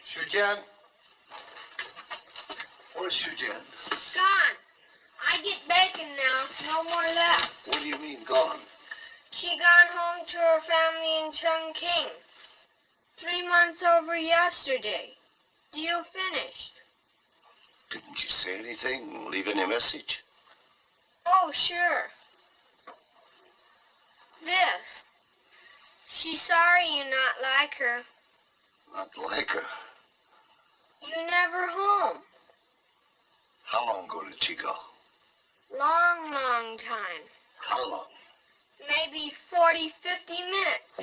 Shujan? Where's Shujan? Gone. I get bacon now. No more left. What do you mean, gone? She gone home to her family in Chungking. 3 months over yesterday. Deal finished. Didn't you say anything? Leave any message? Oh, sure. This. She's sorry you not like her. Not like her. You never home. How long ago did she go? Long, long time. How long? Maybe 40, 50 minutes.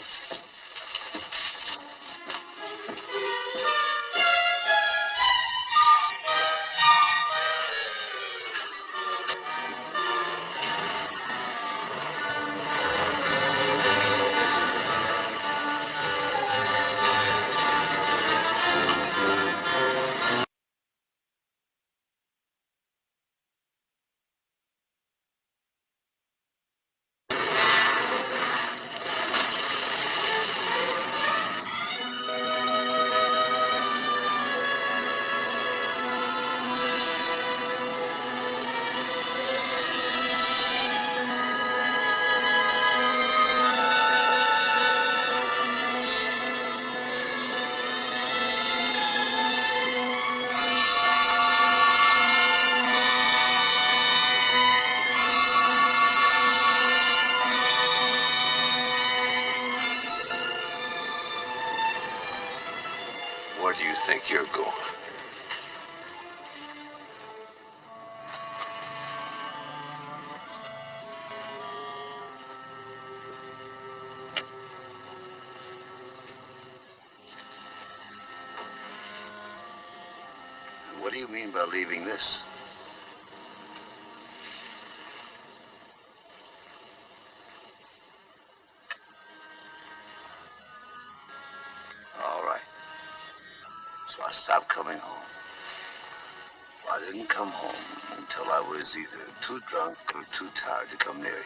Where do you think you're going? What do you mean by leaving this? All right. So I stopped coming home. Well, I didn't come home until I was either too drunk or too tired to come near you.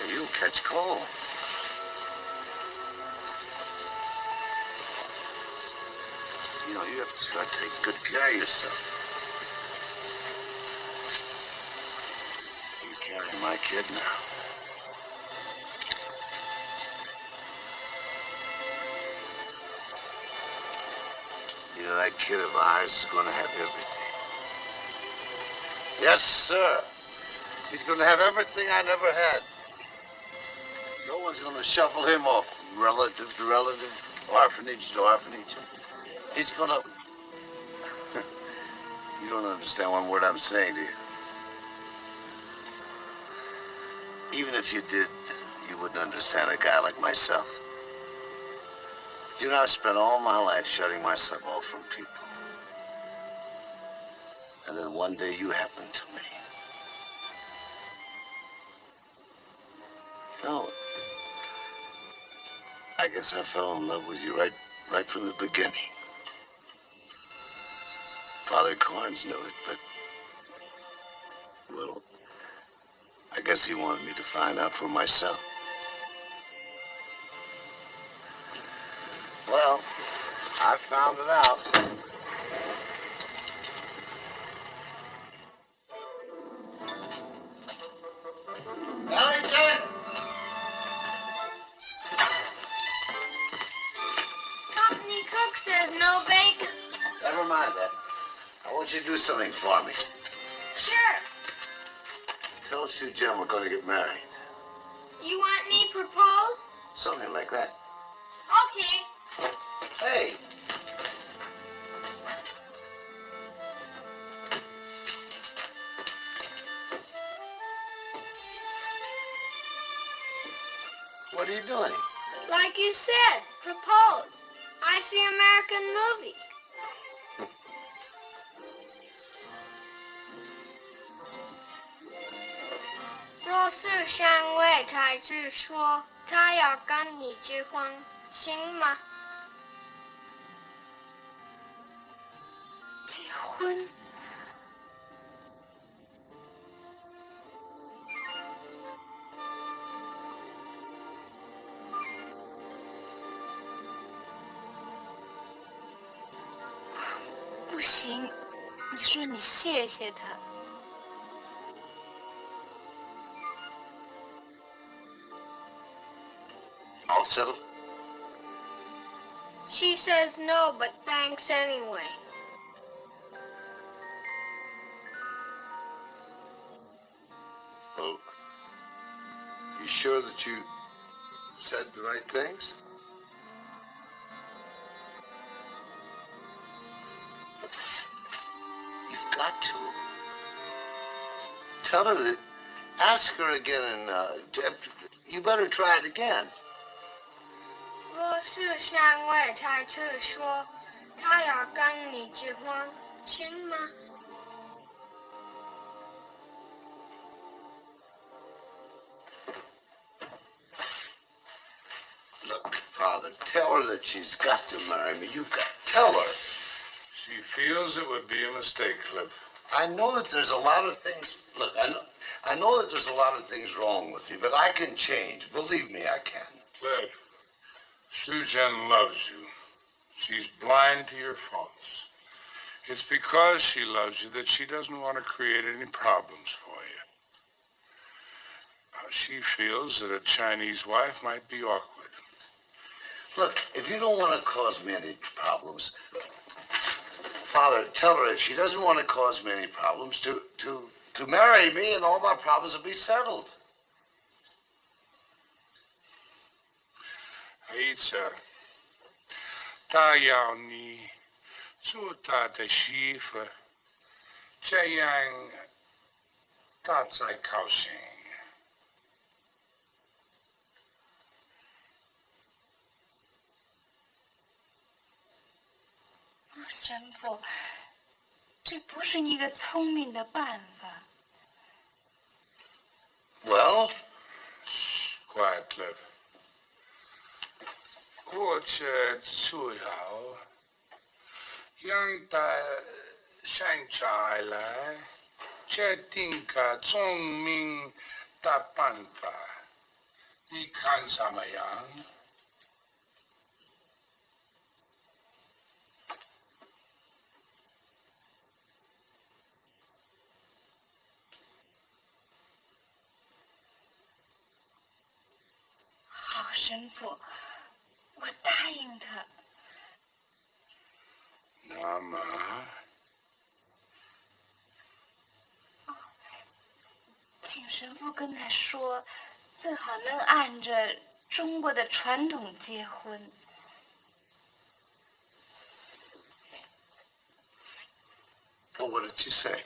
Yeah, you'll catch cold. You know, you have to start taking good care of yourself. You're carrying my kid now. You know, that kid of ours is going to have everything. Yes, sir. He's going to have everything I never had. No one's going to shuffle him off from relative to relative, orphanage to orphanage. He's going to... You don't understand one word I'm saying to you. Even if you did, you wouldn't understand a guy like myself. You know, I've spent all my life shutting myself off from people. And then one day you happened to me. No. I guess I fell in love with you right from the beginning. Father Carnes knew it, but... Well, I guess he wanted me to find out for myself. Well, I found it out. Ellington! Company cook says no bacon. Never mind that. I want you to do something for me. Sure. Tell Sue Jim we're going to get married. You want me propose? Something like that. Okay. Hey! What are you doing? Like you said, propose. I see American movie. 若是三位才是说他要跟你结婚，行吗？结婚？不行，你说你谢谢他。 All settled? She says no, but thanks anyway. Well, you sure that you said the right things? You've got to. Tell her that, ask her again and, you better try it again. 若是三位才是说他要跟你结婚，行吗？ Look, Father, tell her that she's got to marry me. You've got to tell her. She feels it would be a mistake, Cliff. I know that there's a lot of things, look, I know that there's a lot of things wrong with me, but I can change. Believe me, I can. Cliff, Susan loves you. She's blind to your faults. It's because she loves you that she doesn't want to create any problems for you. She feels that a Chinese wife might be awkward. Look, if you don't want to cause me any problems, Father, tell her if she doesn't want to cause me any problems to marry me and all my problems will be settled. 孩子，他要你做他的媳妇，这样他才高兴。神父，这不是一个聪明的办法。Well? Shh, quiet, Cliff. 或者最好让他想起来，决定个聪明的办法。你看怎么样？ 好，神父，我答应他。那么，请神父跟他说，最好能按着中国的传统结婚。Well, what did she say?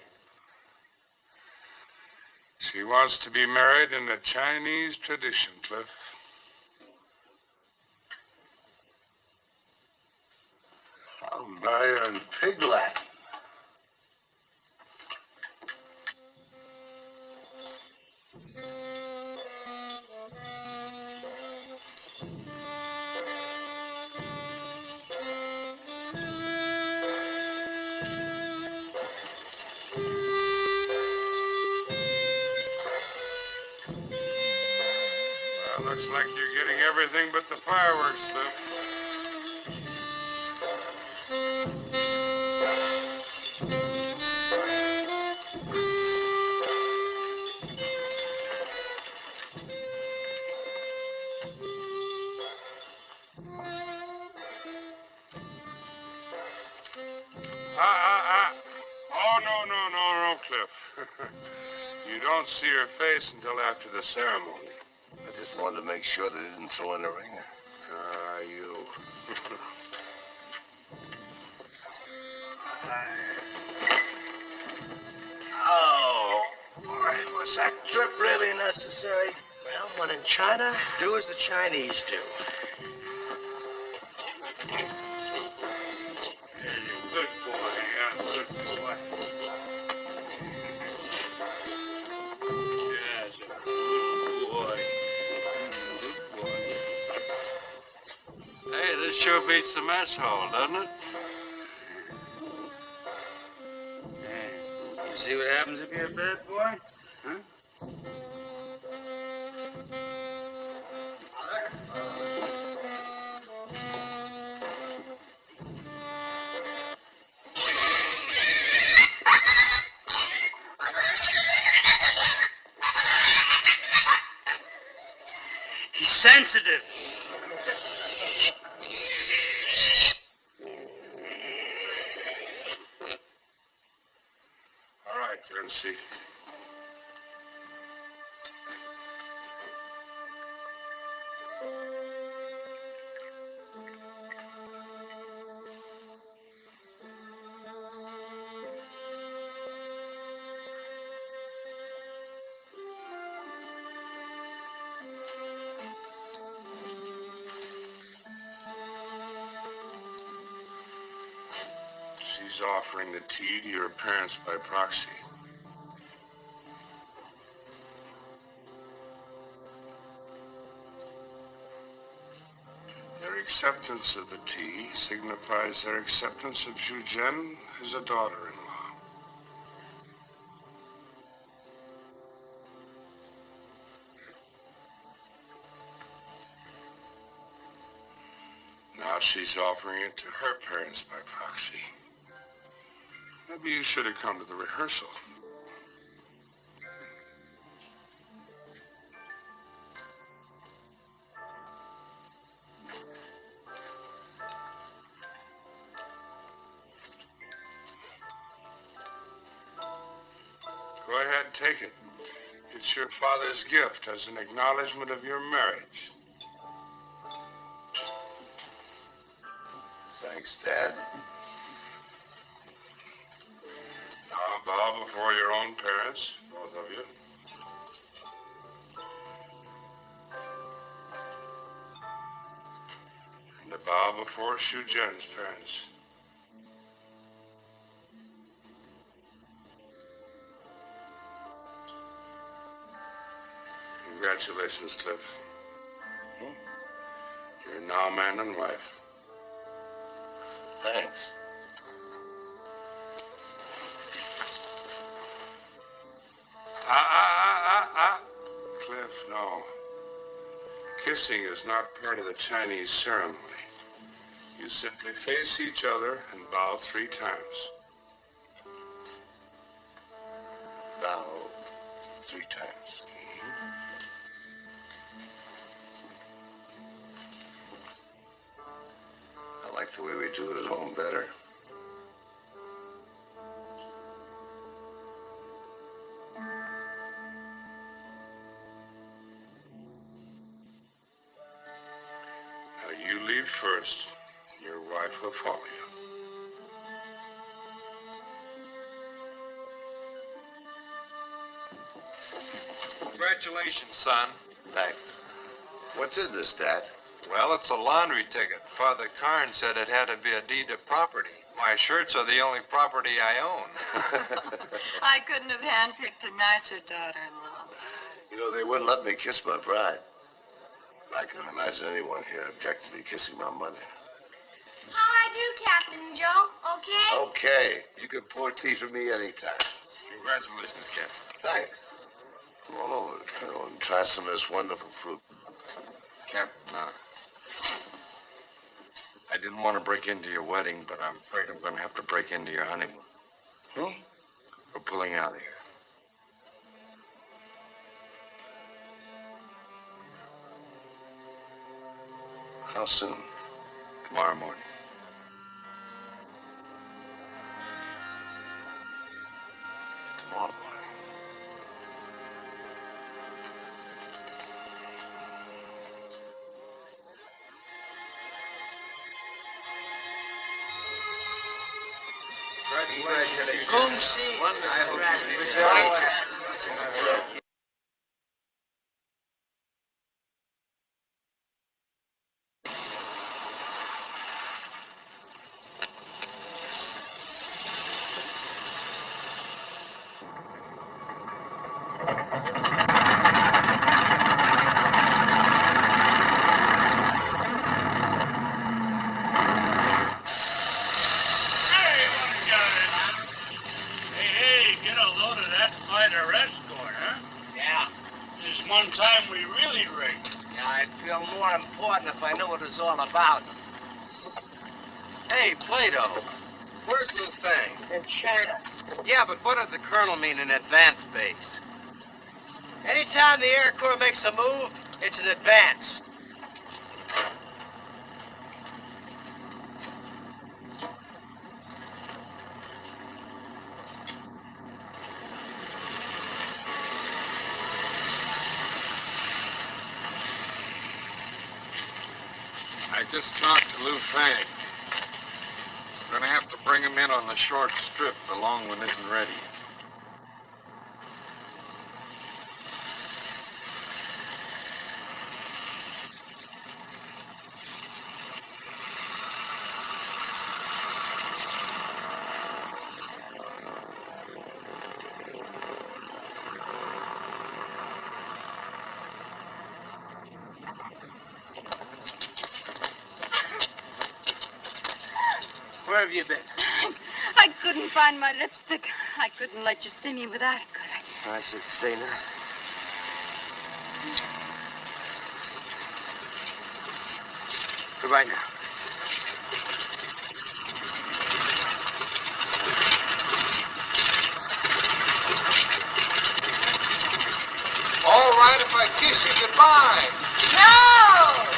She wants to be married in the Chinese tradition, Cliff. I'll marry her in pig Latin. Well, looks like you're getting everything but the fireworks, Cliff. Oh, no, Cliff. You don't see her face until after the ceremony. I just wanted to make sure they didn't throw in a ringer. Ah, you. Oh, was that trip really necessary? Well, when in China, do as the Chinese do. Good boy, yeah, good boy. Yes, good boy. Good boy. Hey, this sure beats the mess hall, doesn't it? Hey, you see what happens if you're a bad boy? Huh? He's sensitive. All right, Guernsey. She's offering the tea to your parents by proxy. Their acceptance of the tea signifies their acceptance of Zhu Zhen as a daughter-in-law. Now she's offering it to her parents by proxy. Maybe you should have come to the rehearsal. Go ahead and take it. It's your father's gift as an acknowledgement of your marriage. Thanks, Dad. Now bow before your own parents, both of you. And to bow before Shu Zhen's parents. Congratulations, Cliff. You're now man and wife. Thanks. Cliff, no. Kissing is not part of the Chinese ceremony. You simply face each other and bow 3 times. Bow 3 times. I like the way we do it at home better. first, your wife will follow you. Congratulations, son. Thanks. What's in this, Dad? Well, it's a laundry ticket. Father Karn said it had to be a deed of property. My shirts are the only property I own. I couldn't have handpicked a nicer daughter-in-law. You know, they wouldn't let me kiss my bride. I couldn't imagine anyone here object to me kissing my mother. How I do, Captain Joe? Okay? Okay. You can pour tea for me anytime. Congratulations, Captain. Thanks. Come on over, Colonel, and try some of this wonderful fruit. Captain, I didn't want to break into your wedding, but I'm afraid I'm going to have to break into your honeymoon. Hmm? We're pulling out of here. How soon? Tomorrow morning. Tomorrow morning. Congratulations. Kung Si. Hey, get a load of that flight arrest score, huh? Yeah. This one time we really rigged. Yeah, I'd feel more important if I knew what it was all about. Hey, Plato, where's Lu Fang? In China. Yeah, but what did the colonel mean in advance base? Anytime the Air Corps makes a move, it's an advance. I just talked to Lu Fang. We're going to have to bring him in on the short strip. The long one isn't ready. Where have you been? I couldn't find my lipstick. I couldn't let you see me without it, could I? I should say not. Goodbye now. All right if I kiss you goodbye. No!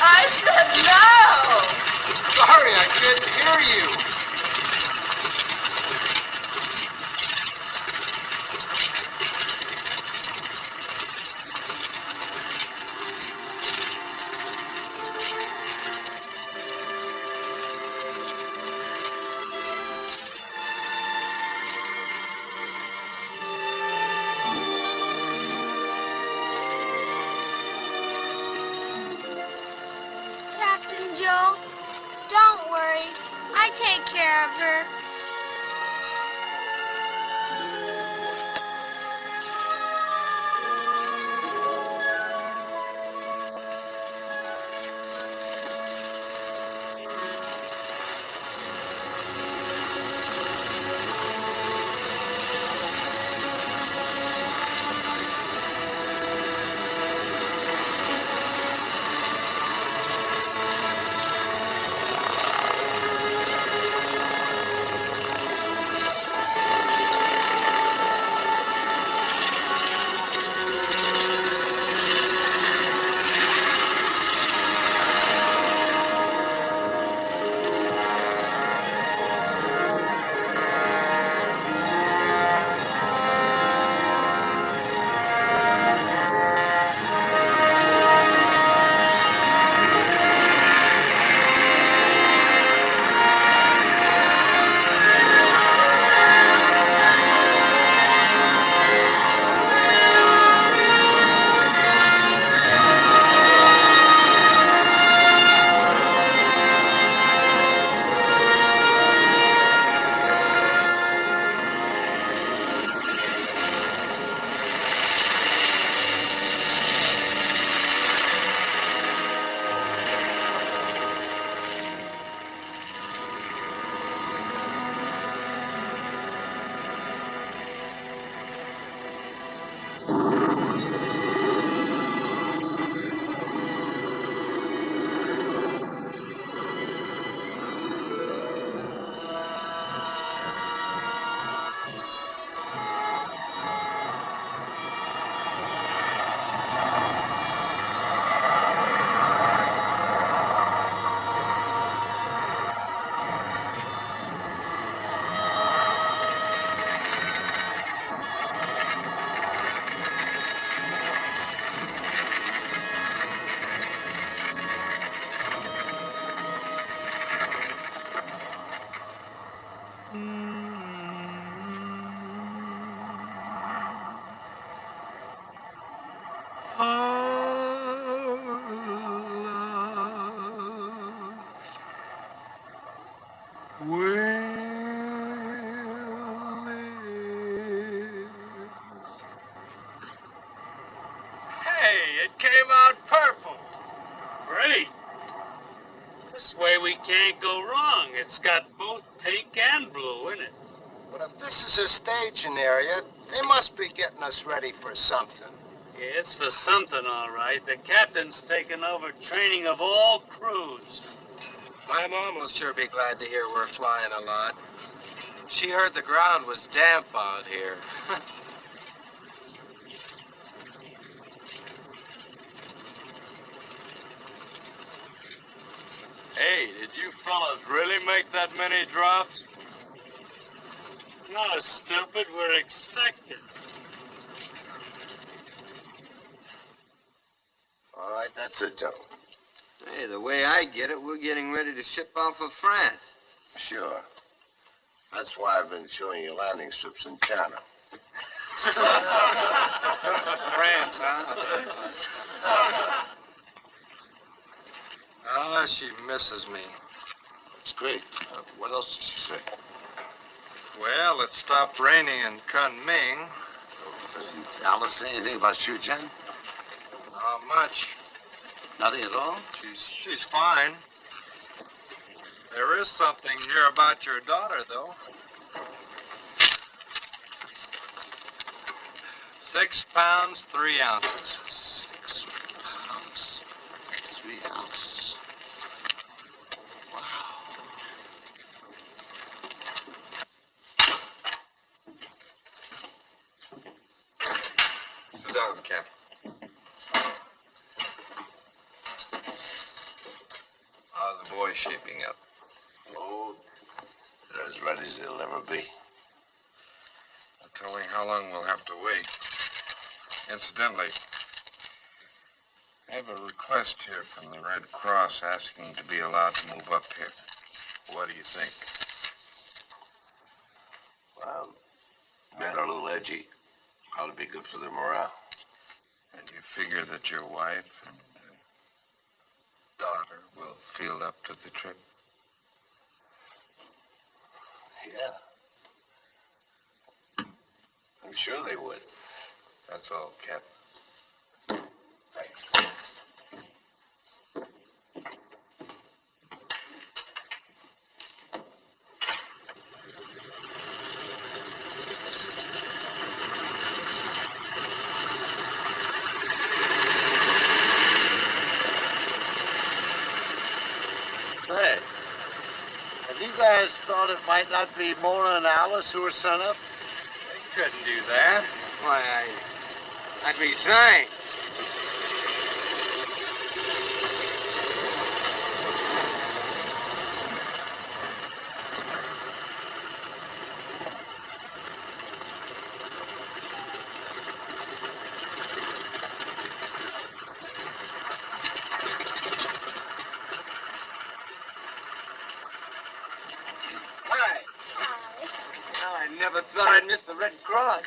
I said no! Sorry, I couldn't hear you. Captain Joe, don't worry. I take care of her. Hey, it came out purple. Great. This way we can't go wrong. It's got both pink and blue in it. But if this is a staging area, they must be getting us ready for something. Yeah, it's for something, all right. The captain's taken over training of all crews. My mom will sure be glad to hear we're flying a lot. She heard the ground was damp out here. Hey, did you fellas really make that many drops? No, stupid, we're expected. All right, that's it, gentlemen. Hey, the way I get it, we're getting ready to ship out for France. Sure. That's why I've been showing you landing strips in China. France, huh? Ah, she misses me. That's great. What else did she say? Well, it stopped raining in Kunming. Doesn't Alice say anything about Xu Jen? Not much. Nothing at all? She's fine. There is something here about your daughter, though. 6 pounds, 3 ounces. 6 pounds, 3 ounces. Wow. Sit down, Cap. How's the boy shaping up? Oh, they're as ready as they'll ever be. Tell me how long we'll have to wait. Incidentally, I have a request here from the Red Cross asking to be allowed to move up here. What do you think? Well, men are a little edgy. Ought to be good for their morale. And you figure that your wife and daughter will feel up to the trip? Yeah. I'm sure they would. That's all, Cap. Thanks. Say, have you guys thought it might not be Mona and Alice who were sent up? They couldn't do that. Why, I'd be saying. Hi. I never thought I'd miss the Red Cross.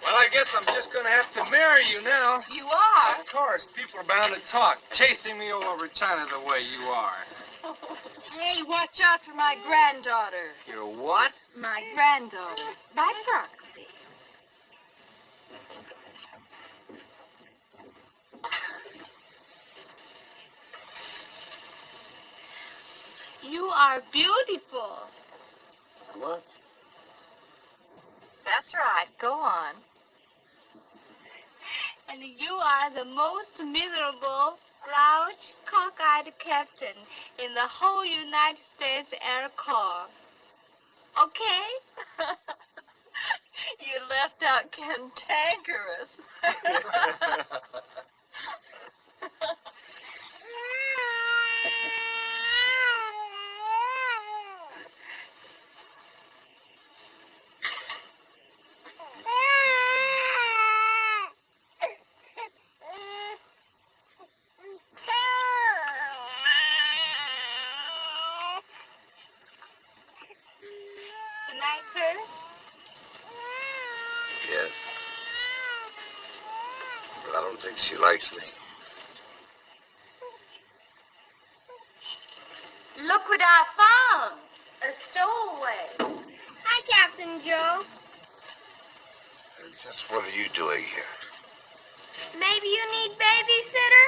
Well, I guess I'm just gonna have to marry you now. You are? Of course, people are bound to talk, chasing me all over China the way you are. Hey, watch out for my granddaughter. Your what? My granddaughter. By proxy. You are beautiful. What? That's right. Go on. And you are the most miserable, grouch, cockeyed captain in the whole United States Air Corps. Okay? You left out cantankerous. don't think she likes me. Look what I found. A stowaway. Hi, Captain Joe. Just what are you doing here? Maybe you need babysitter?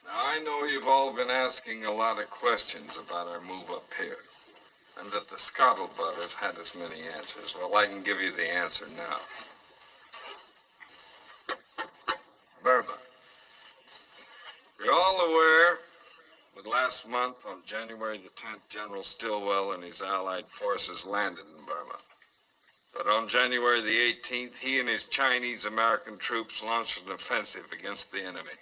Now, I know you've all been asking a lot of questions about our move up here, and that the scuttlebutt has had as many answers. Well, I can give you the answer now. Burma. You're all aware that last month, on January the 10th, General Stilwell and his allied forces landed in Burma. But on January the 18th, he and his Chinese-American troops launched an offensive against the enemy.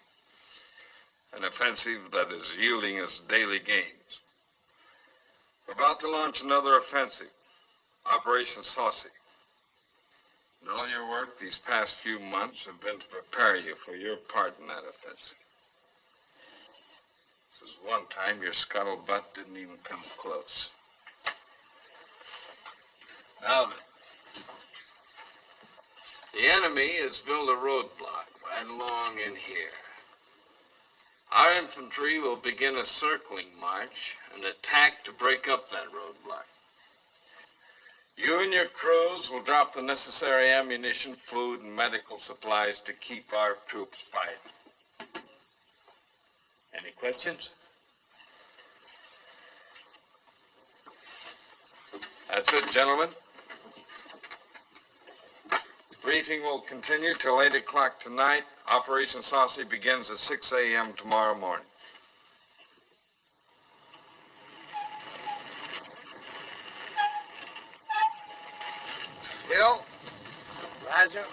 An offensive that is yielding us daily gains. We're about to launch another offensive, Operation Saucy. And all your work these past few months have been to prepare you for your part in that offensive. This is one time your scuttlebutt didn't even come close. Now then, the enemy has built a roadblock right along in here. Our infantry will begin a circling march and attack to break up that roadblock. You and your crews will drop the necessary ammunition, food, and medical supplies to keep our troops fighting. Any questions? That's it, gentlemen. Briefing will continue till 8 o'clock tonight. Operation Saucy begins at 6 a.m. tomorrow morning. Bill? Roger?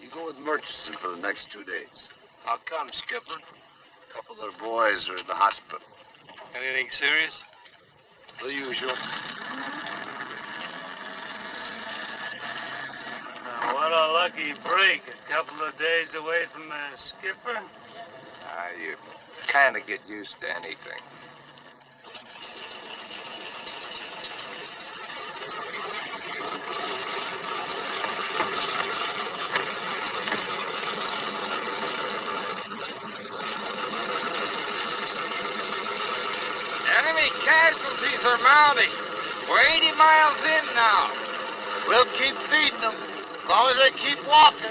You go with Murchison for the next 2 days. How come, Skipper? A couple of their boys are in the hospital. Anything serious? The usual. What a lucky break. A couple of days away from the skipper. You kind of get used to anything. Enemy casualties are mounting. We're 80 miles in now. We'll keep feeding them as long as they keep walking.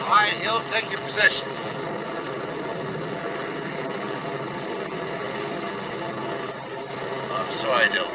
All right, Hill, take your position. I'm sorry, Hill.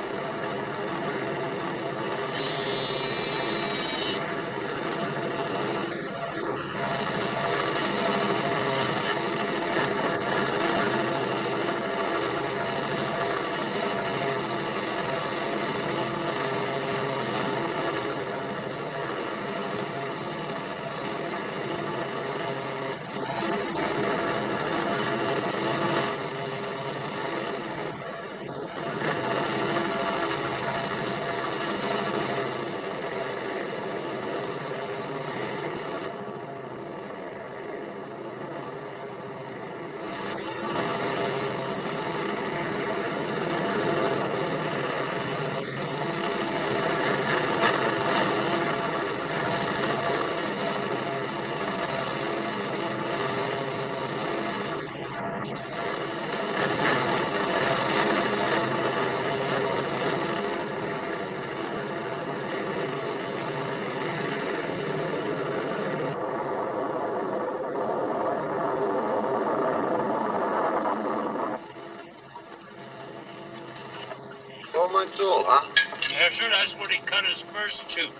4 months old, huh? Yeah, sure, that's what he cut his first tooth.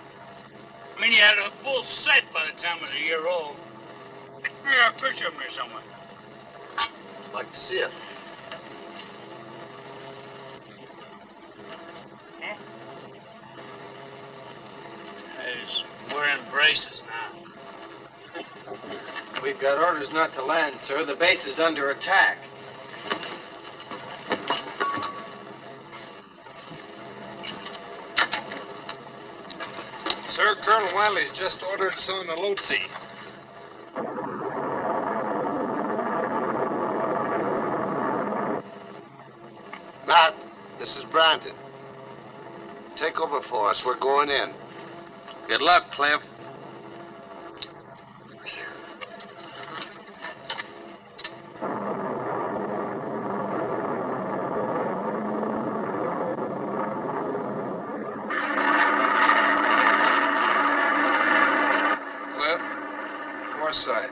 I mean, he had a full set by the time he was a year old. Here, a picture of me somewhere. Like to see it. Huh? He's wearing braces now. We've got orders not to land, sir. The base is under attack. Sir, Colonel Wiley's just ordered us on the Lhotse. Matt, this is Brandon. Take over for us. We're going in. Good luck, Cliff. Cliff, Forsyth.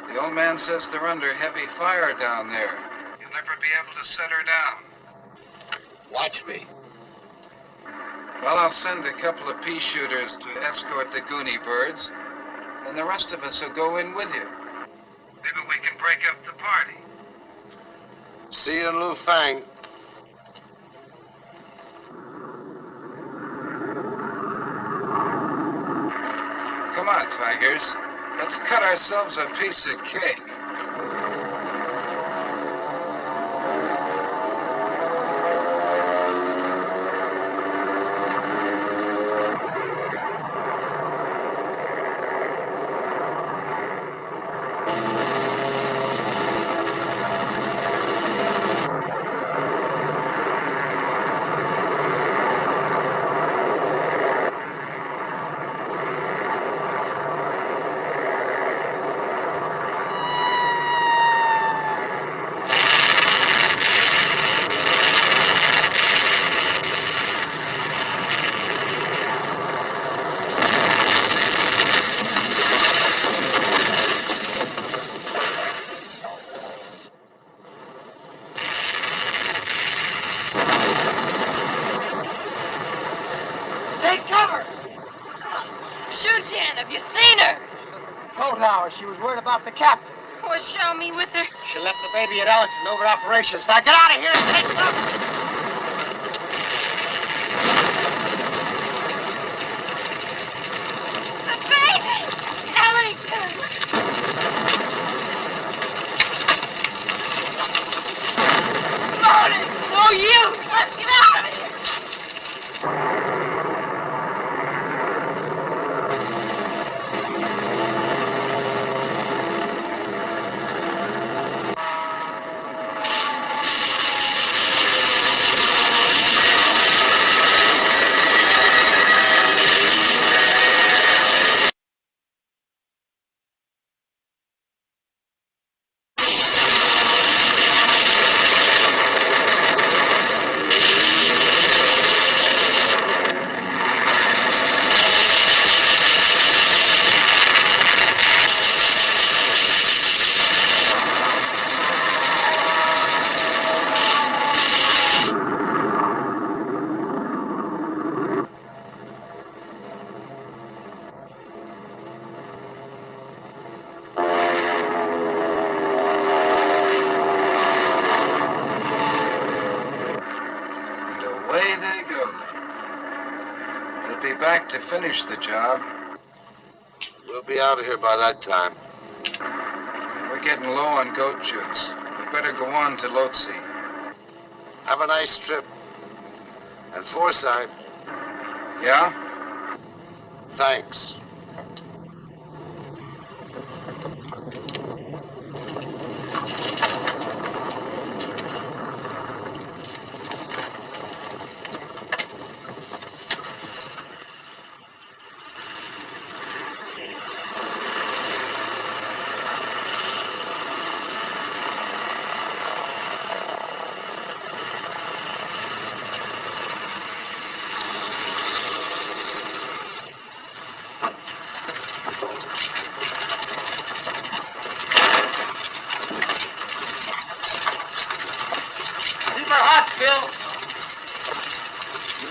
The old man says they're under heavy fire down there. You'll never be able to set her down. Watch me. Well, I'll send a couple of pea shooters to escort the Goonie birds, and the rest of us will go in with you. Maybe we can break up the party. See you in Lu Fang. Come on, Tigers. Let's cut ourselves a piece of cake. Take cover! Shoot, Jan, have you seen her? Told her she was worried about the captain. Well, show me with her. She left the baby at Ellington over operations. Now get out of here and take cover! The baby! Ellington! Morning! No use! Let's get out of here! And away they go. They'll be back to finish the job. We'll be out of here by that time. We're getting low on goat juice. We better go on to Lhotse. Have a nice trip. And Forsyth, Yeah? thanks.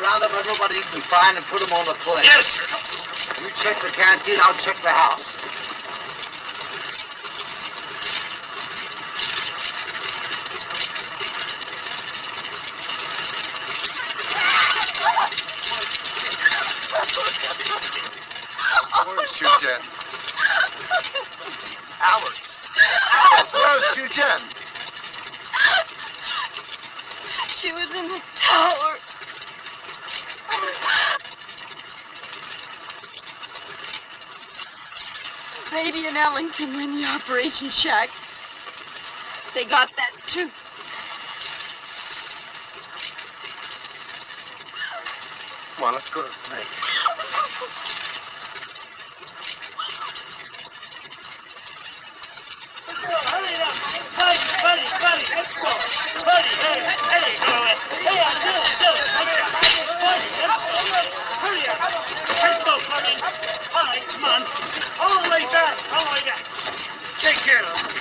round up everybody you can find and put them on the plane. Yes, sir. You check the canteen, I'll check the house. Where's Shujen? Alice. Where's Shujen? She was in the tower. Baby and Ellington were in the operation shack. They got that too. Come on, let's go to the plane. Hurry up. Buddy, let's go. Buddy, hey, I'm doing. Buddy, let's go. Hurry up. Let's go, buddy. All right, come on. All the way back. Take care of them.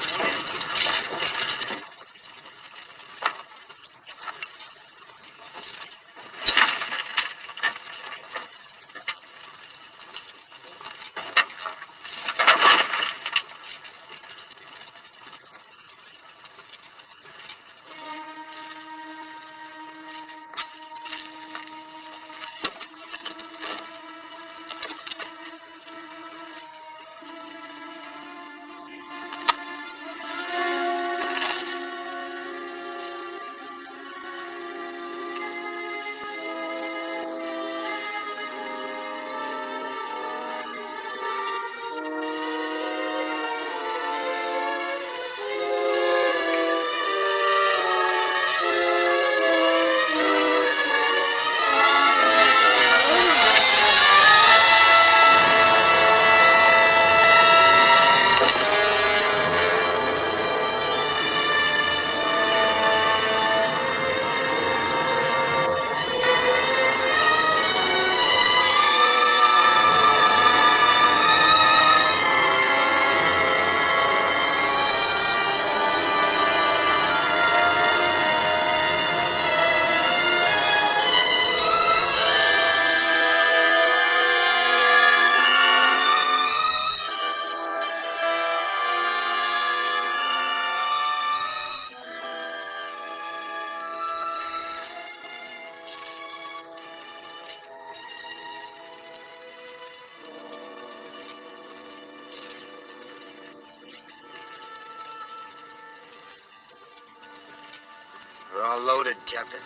We're all loaded, Captain.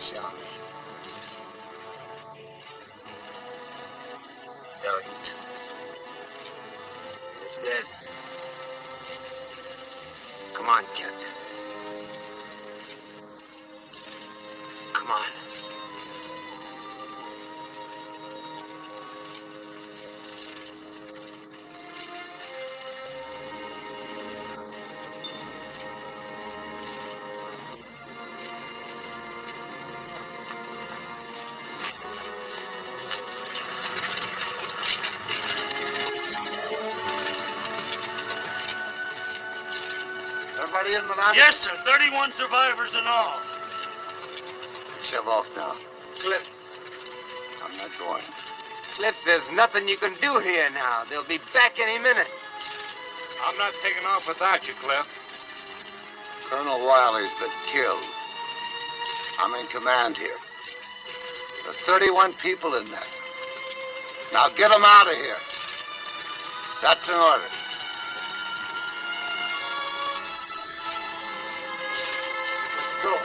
Show me. Don't. Dead. Come on, Captain. Come on. Everybody in, Malaki? Yes, sir. 31 survivors in all. Shove off now. Cliff. I'm not going. Cliff, there's nothing you can do here now. They'll be back any minute. I'm not taking off without you, Cliff. Colonel Wiley's been killed. I'm in command here. There are 31 people in there. Now get them out of here. That's an order. Let's go.